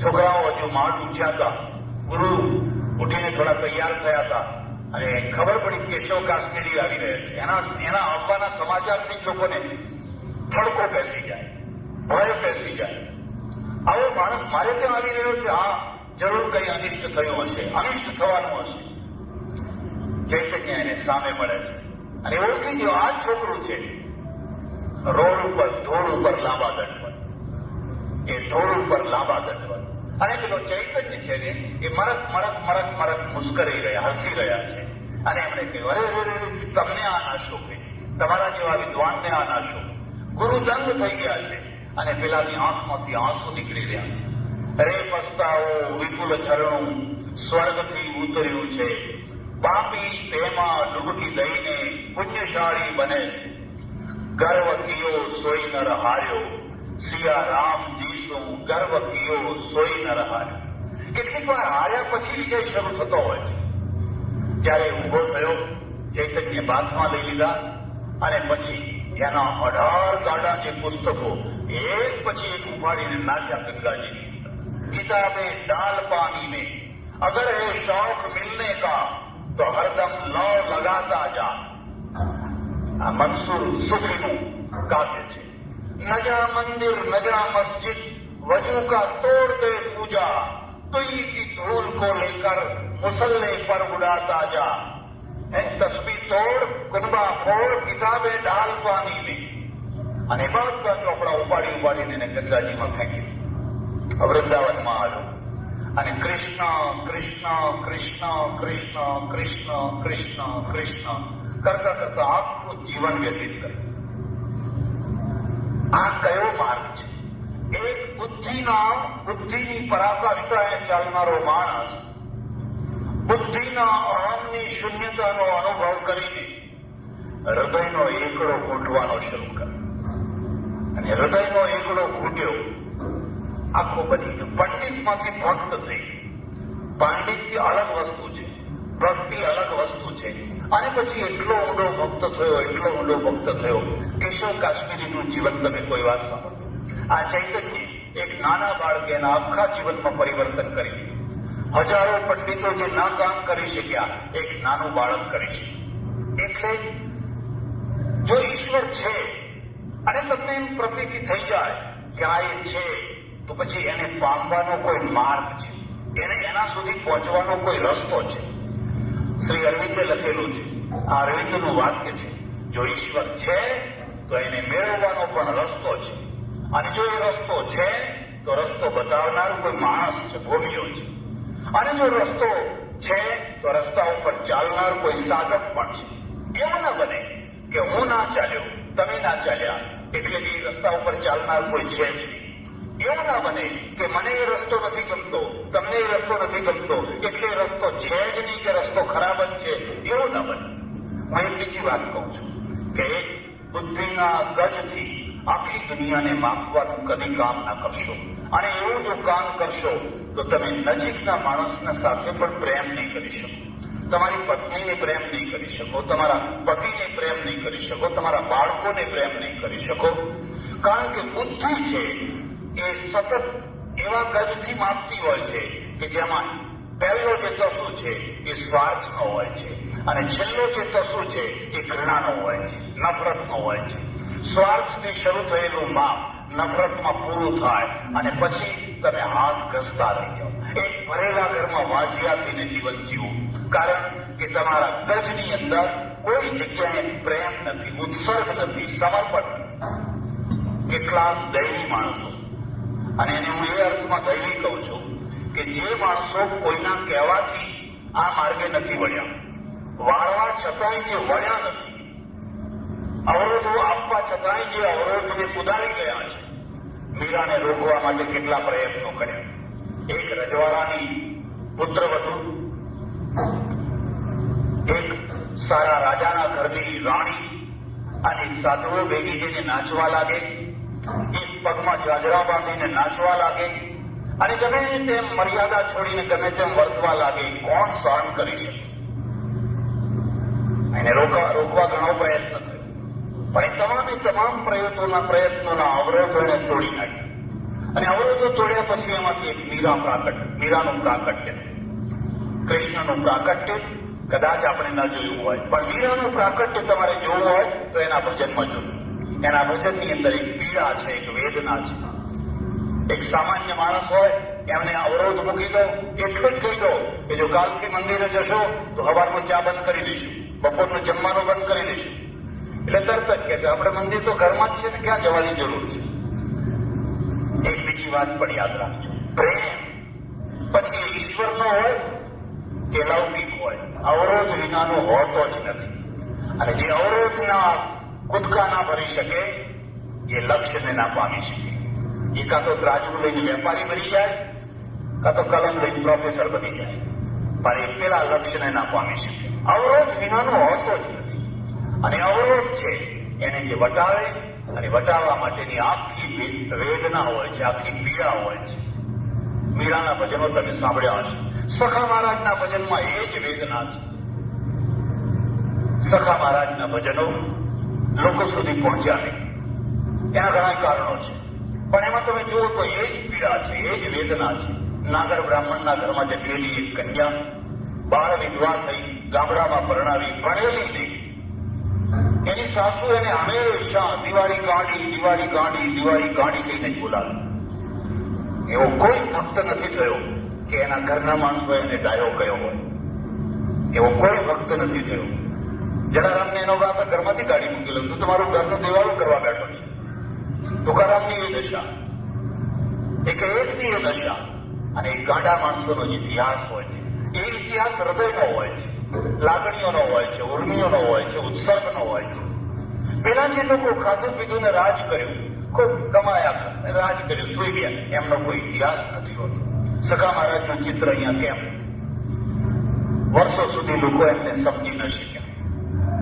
B: છોકરાઓ હજુ માંડ ઉઠ્યા હતા. ગુરુ ઉઠીને થોડા તૈયાર થયા હતા અને ખબર પડી કેશવ કાશ્મીરી આવી રહ્યા છે. એના આવવાના સમાચારથી લોકોને થડકો બેસી જાય, ભય બેસી જાય. આવો માણસ મારે ત્યાં આવી રહ્યો છે, હા જરૂર કઈ અનિષ્ટ થયું હશે, અનિષ્ટ થવાનું હશે. ચૈતન્ય એને સામે મળે છે અને ઓળખી ગયો આ જ છોકરું છે. રોડ ઉપર ધૂળ ઉપર લાંબા દંડવત, એ ધૂળ ઉપર લાંબા દંડવત. અને પેલો ચૈતન્ય છે ને એ મરક મરક મરક મરક મુસ્કરાઈ રહ્યા, હસી રહ્યા છે. અને એમણે કહ્યું અરે તમને આ ના શોભે, તમારા જેવા વિદ્વાનને આ ના શોભે. ગુરુ દંગ થઈ ગયા છે અને પેલાની આંખમાંથી આંસુ નીકળી રહ્યા છે. રે પસ્તાવો વિપુલ ઝરણું સ્વર્ગથી ઉતર્યું છે, પાપી તેમાં ડૂબકી દઈને પુણ્યશાળી બને છે. ગર્વ કિયો સોઈ નર હાર્યો, સિયા રામજી શું ગર્વ કિયો સોઈ નર હાર્યો. કેટલીક વાર હાર્યા પછી વિજય શરૂ થતો હોય છે. ત્યારે ઉભો થયો, ચૈતન્ય બાથમાં લઈ લીધા અને પછી એના 18 ગાડા જે પુસ્તકો એક પછી એક ઉપાડીને નાખ્યા ગંગાજીની. કિતાબે ડાલ પાની में अगर है शौक मिलने का तो हरदम लौ लगाता जा. આ મનસુર સુફીનું કાવ્ય છે. નજા મંદિર નજા મસ્જિદ વજू का तोड़ दे पूजा, तुई की धूल को लेकर मुसल्ले पर उड़ाता जा. તસ્બી તોડ, કુનબા ફોડ, કિતાબે ડાલ પાની में. અને બધા ચોપડા ઉપાડીને એને ગંગાજીમાં ફેંકી. વૃંદાવનમાં આવ્યો અને કૃષ્ણ કૃષ્ણ કૃષ્ણ કૃષ્ણ કૃષ્ણ કૃષ્ણ કૃષ્ણ કરતા કરતા આખું જીવન વ્યતીત કર્યું. આ કયો માર્ગ છે? એક બુદ્ધિની પરાકાષ્ઠાએ ચાલનારો માણસ બુદ્ધિના અહમની શૂન્યતાનો અનુભવ કરીને હૃદયનો એકડો ઘૂંટવાનો શરૂ કર્યો. અને હૃદયનો એકડો ઘૂંટ્યો, આખો બની ગયો. પંડિતમાંથી ભક્ત થઈ. પાંડિત્ય અલગ વસ્તુ છે, ભક્તિ અલગ વસ્તુ છે. અને પછી એટલો ઊંડો ભક્ત થયો. કેશવ કાશ્મીરીનું જીવન તમે કોઈ વાત સાંભળો. આ ચૈતન્ય એક નાના બાળકે એના આખા જીવનમાં પરિવર્તન કરી દીધું. હજારો પંડિતો જે ના કામ કરી શક્યા, એક નાનું બાળક કરી શક્યું. એટલે જો ઈશ્વર છે અને તમને એમ પ્રતીતિ થઈ જાય કે આ એ છે, તો પછી એને પામવાનો કોઈ માર્ગ છે, એને એના સુધી પહોંચવાનો કોઈ રસ્તો છે. શ્રી અરવિંદે લખેલું છે, આ અરવિંદનું વાક્ય છે, જો ઈશ્વર છે તો એને મેળવવાનો પણ રસ્તો છે. અને જો એ રસ્તો છે તો રસ્તો બતાવનાર કોઈ માણસ છે, ભોમિયો છે. અને જો રસ્તો છે તો રસ્તા ઉપર ચાલનાર કોઈ સાધક પણ છે. એવું ના બને કે હું ના ચાલ્યો, તમે ના ચાલ્યા એટલે કે રસ્તા ઉપર ચાલનાર કોઈ છે જ નહીં. એવું ના બને કે મને એ રસ્તો નથી ગમતો, તમને એ રસ્તો નથી ગમતો એટલે એ રસ્તો છે જ નહીં કે રસ્તો ખરાબ જ છે. એવું ના બને. હું એક બીજી વાત કહું છું કે એક બુદ્ધિના ગજથી આખી દુનિયાને માપવાનું કદી કામ ના કરશો. અને એવું જો કામ કરશો તો તમે નજીકના માણસના સાથે પણ પ્રેમ નહીં કરી શકો. તમારી પત્નીને પ્રેમ નહીં કરી શકો, તમારા પતિને પ્રેમ નહીં કરી શકો, તમારા બાળકોને પ્રેમ નહીં કરી શકો. કારણ કે બુદ્ધિ છે એ સતત એવા ગજથી માપતી હોય છે કે જેમાં પહેલો જે તસુ છે એ સ્વાર્થનો હોય છે અને છેલ્લો જે તસુ છે એ ઘૃણાનો હોય છે, નફરતનો હોય છે. સ્વાર્થથી શરૂ થયેલું માપ નફરતમાં પૂરું થાય અને પછી તમે હાથ ઘસતા રહી જાઓ. એક ભરેલા ઘરમાં વાજિયાતીને જીવન જીવો, કારણ કે તમારા ગજની અંદર કોઈ જગ્યાએ પ્રેમ નથી, ઉત્સર્ગ નથી, સમર્પણ નથી. કેટલાક દૈવી માણસો, અને એને હું એ અર્થમાં દૈવી કહું છું કે જે માણસો કોઈના કહેવાથી આ માર્ગે નથી વળ્યા, વાળવા છતાંય જે વળ્યા નથી, અવરોધો આપવા છતાંય જે અવરોધને કુદારી ગયા છે, મીરાને રોકવા માટે કેટલા પ્રયત્નો કર્યા. એક રજવાડાની પુત્રવધુ એક સારા રાજાના ઘરની રાણી અને સાધુઓ ભેગી જઈને નાચવા લાગે, એક પગમાં જાજરા બાંધીને નાચવા લાગે અને ગમે તેમ મર્યાદા છોડીને ગમે તેમ વર્તવા લાગે. કોણ સહન કરી શકે? એને રોકવા ઘણો પ્રયત્ન થયો, પણ એ તમામ પ્રયત્નોના અવરોધો એને તોડી નાખ્યા. અને અવરોધો તોડ્યા પછી એમાંથી એક મીરાનું પ્રાકટ્ય થયું. કૃષ્ણનું પ્રાકટ્ય કદાચ આપણે ન જોયું હોય, પણ મીરાનું પ્રાકટ્ય તમારે જોવું હોય તો એના ભજનમાં જોયું. એના ભજનની અંદર એક પીડા છે, એક વેદના છે. એક સામાન્ય માણસ હોય એમને અવરોધ મૂકી દો, એટલું જ કહી દો કે જો કાલથી મંદિરે જશો તો સવારનું ચા બંધ કરી દઈશું, બપોરનું જમવાનું બંધ કરી દઈશું. એટલે તરત જ કે આપણે મંદિર તો ઘરમાં જ છે ને, ક્યાં જવાની જરૂર છે. એક બીજી વાત પણ યાદ રાખજો, પ્રેમ પછી ઈશ્વરનો હોય કે લૌકિક હોય, અવરોધ વિનાનો હોતો જ નથી. અને જે અવરોધના કૂદકા ના ભરી શકે એ લક્ષ્યને ના પામી શકે. એ કાં તો ત્રાજવું લઈને વેપારી બની જાય, કાં તો કલમ લઈને પ્રોફેસર બની જાય, પણ એ પેલા લક્ષ્યને ના પામી શકે. અવરોધ વિનાનો હોતો જ નથી. અને અવરોધ છે એને જે વટાવે અને વટાવવા માટેની આખી વેદના હોય છે, આખી પીડા હોય છે. મીરાના ભજનો તમે સાંભળ્યા હશે. સખા મહારાજના ભજનમાં એ જ વેદના છે. સખા મહારાજના ભજનો લોકો સુધી પહોંચ્યા નહીં, એના ઘણા કારણો છે, પણ એમાં તમે જુઓ તો એ જ પીડા છે, એ જ વેદના છે. નાગર બ્રાહ્મણના ઘરમાં જન્મેલી એક કન્યા, બાળ વિધવા થઈ, ગામડામાં પરણાવી, ભણેલી નહીં. એની સાસુ એને હંમેશા દિવાળી ગાંડી કહીને જ બોલાવે. એવો કોઈ ભક્ત નથી થયો કે એના ઘરના માણસો એને ડાયો ગયો હોય. એવો કોઈ ભક્ત નથી થયો. જલારામને એનો બાપ ઘરમાંથી ગાડી મૂકેલો, તું તમારું ઘરનું દેવાળું કરવા બેઠો છે. તુકારામની એ દશા, એક એકની એ દશા. અને એ ગાંડા માણસોનો ઇતિહાસ હોય છે. એ ઇતિહાસ હૃદયનો હોય છે, લાગણીઓનો હોય છે, ઉર્મિઓનો હોય છે, ઉત્સર્ગનો હોય છે. પેલા જે લોકો ખાધું પીધું ને રાજ કર્યું, ખૂબ કમાયા, રાજ કર્યું, સુઈ ગયા, એમનો કોઈ ઇતિહાસ નથી હોતો. સખા મહારાજનું ચિત્ર અહીંયા કેમ? વર્ષો સુધી લોકો એમને સમજી ન શક્યા.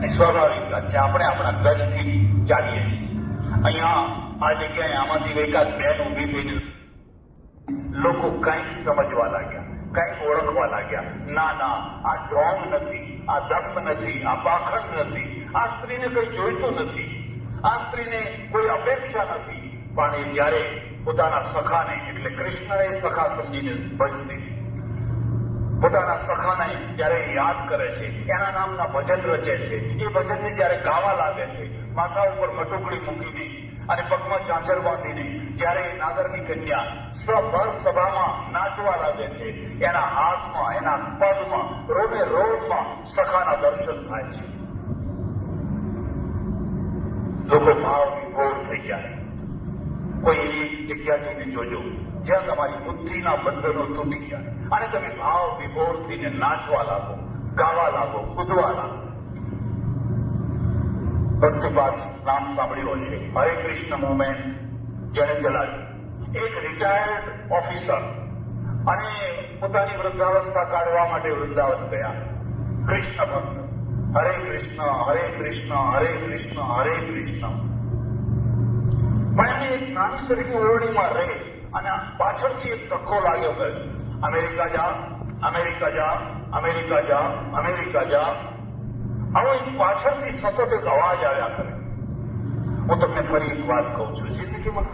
B: એ સ્વાભાવિક વાત છે, આપણે આપણા ગજથી ચાલીએ છીએ. અહીંયા આ જગ્યાએ આમાંથી એકાદ બેન ઉભી થઈને લોકો કંઈક સમજવા લાગ્યા, કંઈક ઓળખવા લાગ્યા. ના, આ ઢોંગ નથી, આ દંભ નથી, આ પાખંડ નથી, આ સ્ત્રીને કંઈ જોઈતું નથી, આ સ્ત્રીને કોઈ અપેક્ષા નથી. પણ એ જયારે પોતાના સખાને, એટલે કૃષ્ણને સખા સમજીને ભજતી, પોતાના સખાને જયારે યાદ કરે છે, એના નામના ભજન રચે છે, એ ભજનને જયારે ગાવા લાગે છે, માથા ઉપર મટુકડી મૂકીને અને પગમાં ચાંચર બાંધીને જયારે એ નાગરની કન્યા સભર સભામાં નાચવા લાગે છે, એના હાથમાં, એના પગમાં, રોમે રોમમાં સખાના દર્શન થાય છે. લોકો ભાવ વિભોર થઈ જાય. કોઈ એવી જગ્યા જઈને જોજો જ્યાં તમારી બુદ્ધિના બંધનો તૂટી જાય અને તમે ભાવ વિભોર થઈને નાચવા લાગો, ગાવા લાગો, કૂદવા લાગો. ભક્તિપાદ નામ સાંભળ્યું હશે, હરે કૃષ્ણ મુવમેન્ટ જેને ચલાવ્યું. એક રિટાયર્ડ ઓફિસર અને પોતાની વૃદ્ધાવસ્થા કાઢવા માટે વૃંદાવન ગયા. કૃષ્ણ ભક્ત હરે કૃષ્ણ હરે કૃષ્ણ હરે કૃષ્ણ હરે કૃષ્ણ. પણ એને એક નાની સરખી ઓરડીમાં રહે અને પાછળથી એક ધક્કો લાગ્યો કે અમેરિકા જા, અમેરિકા જા, અમેરિકા જા, અમેરિકા જા. આવો એક પાછળથી સતત એક અવાજ આવ્યા કરે. હું તમને ફરી એક વાત કહું છું. જિંદગીમાં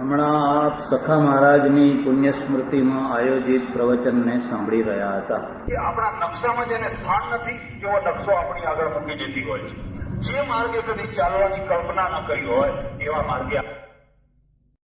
A: હમણાં આપ સખા મહારાજની પુણ્ય સ્મૃતિમાં આયોજિત પ્રવચનને સાંભળી રહ્યા હતા.
B: કે આપણા નકશામાં જેને સ્થાન નથી એવો નકશો આપણી આગળ મૂકી જતી હોય છે. જે માર્ગે કદી ચાલવાની કલ્પના ન કરી હોય એવા માર્ગે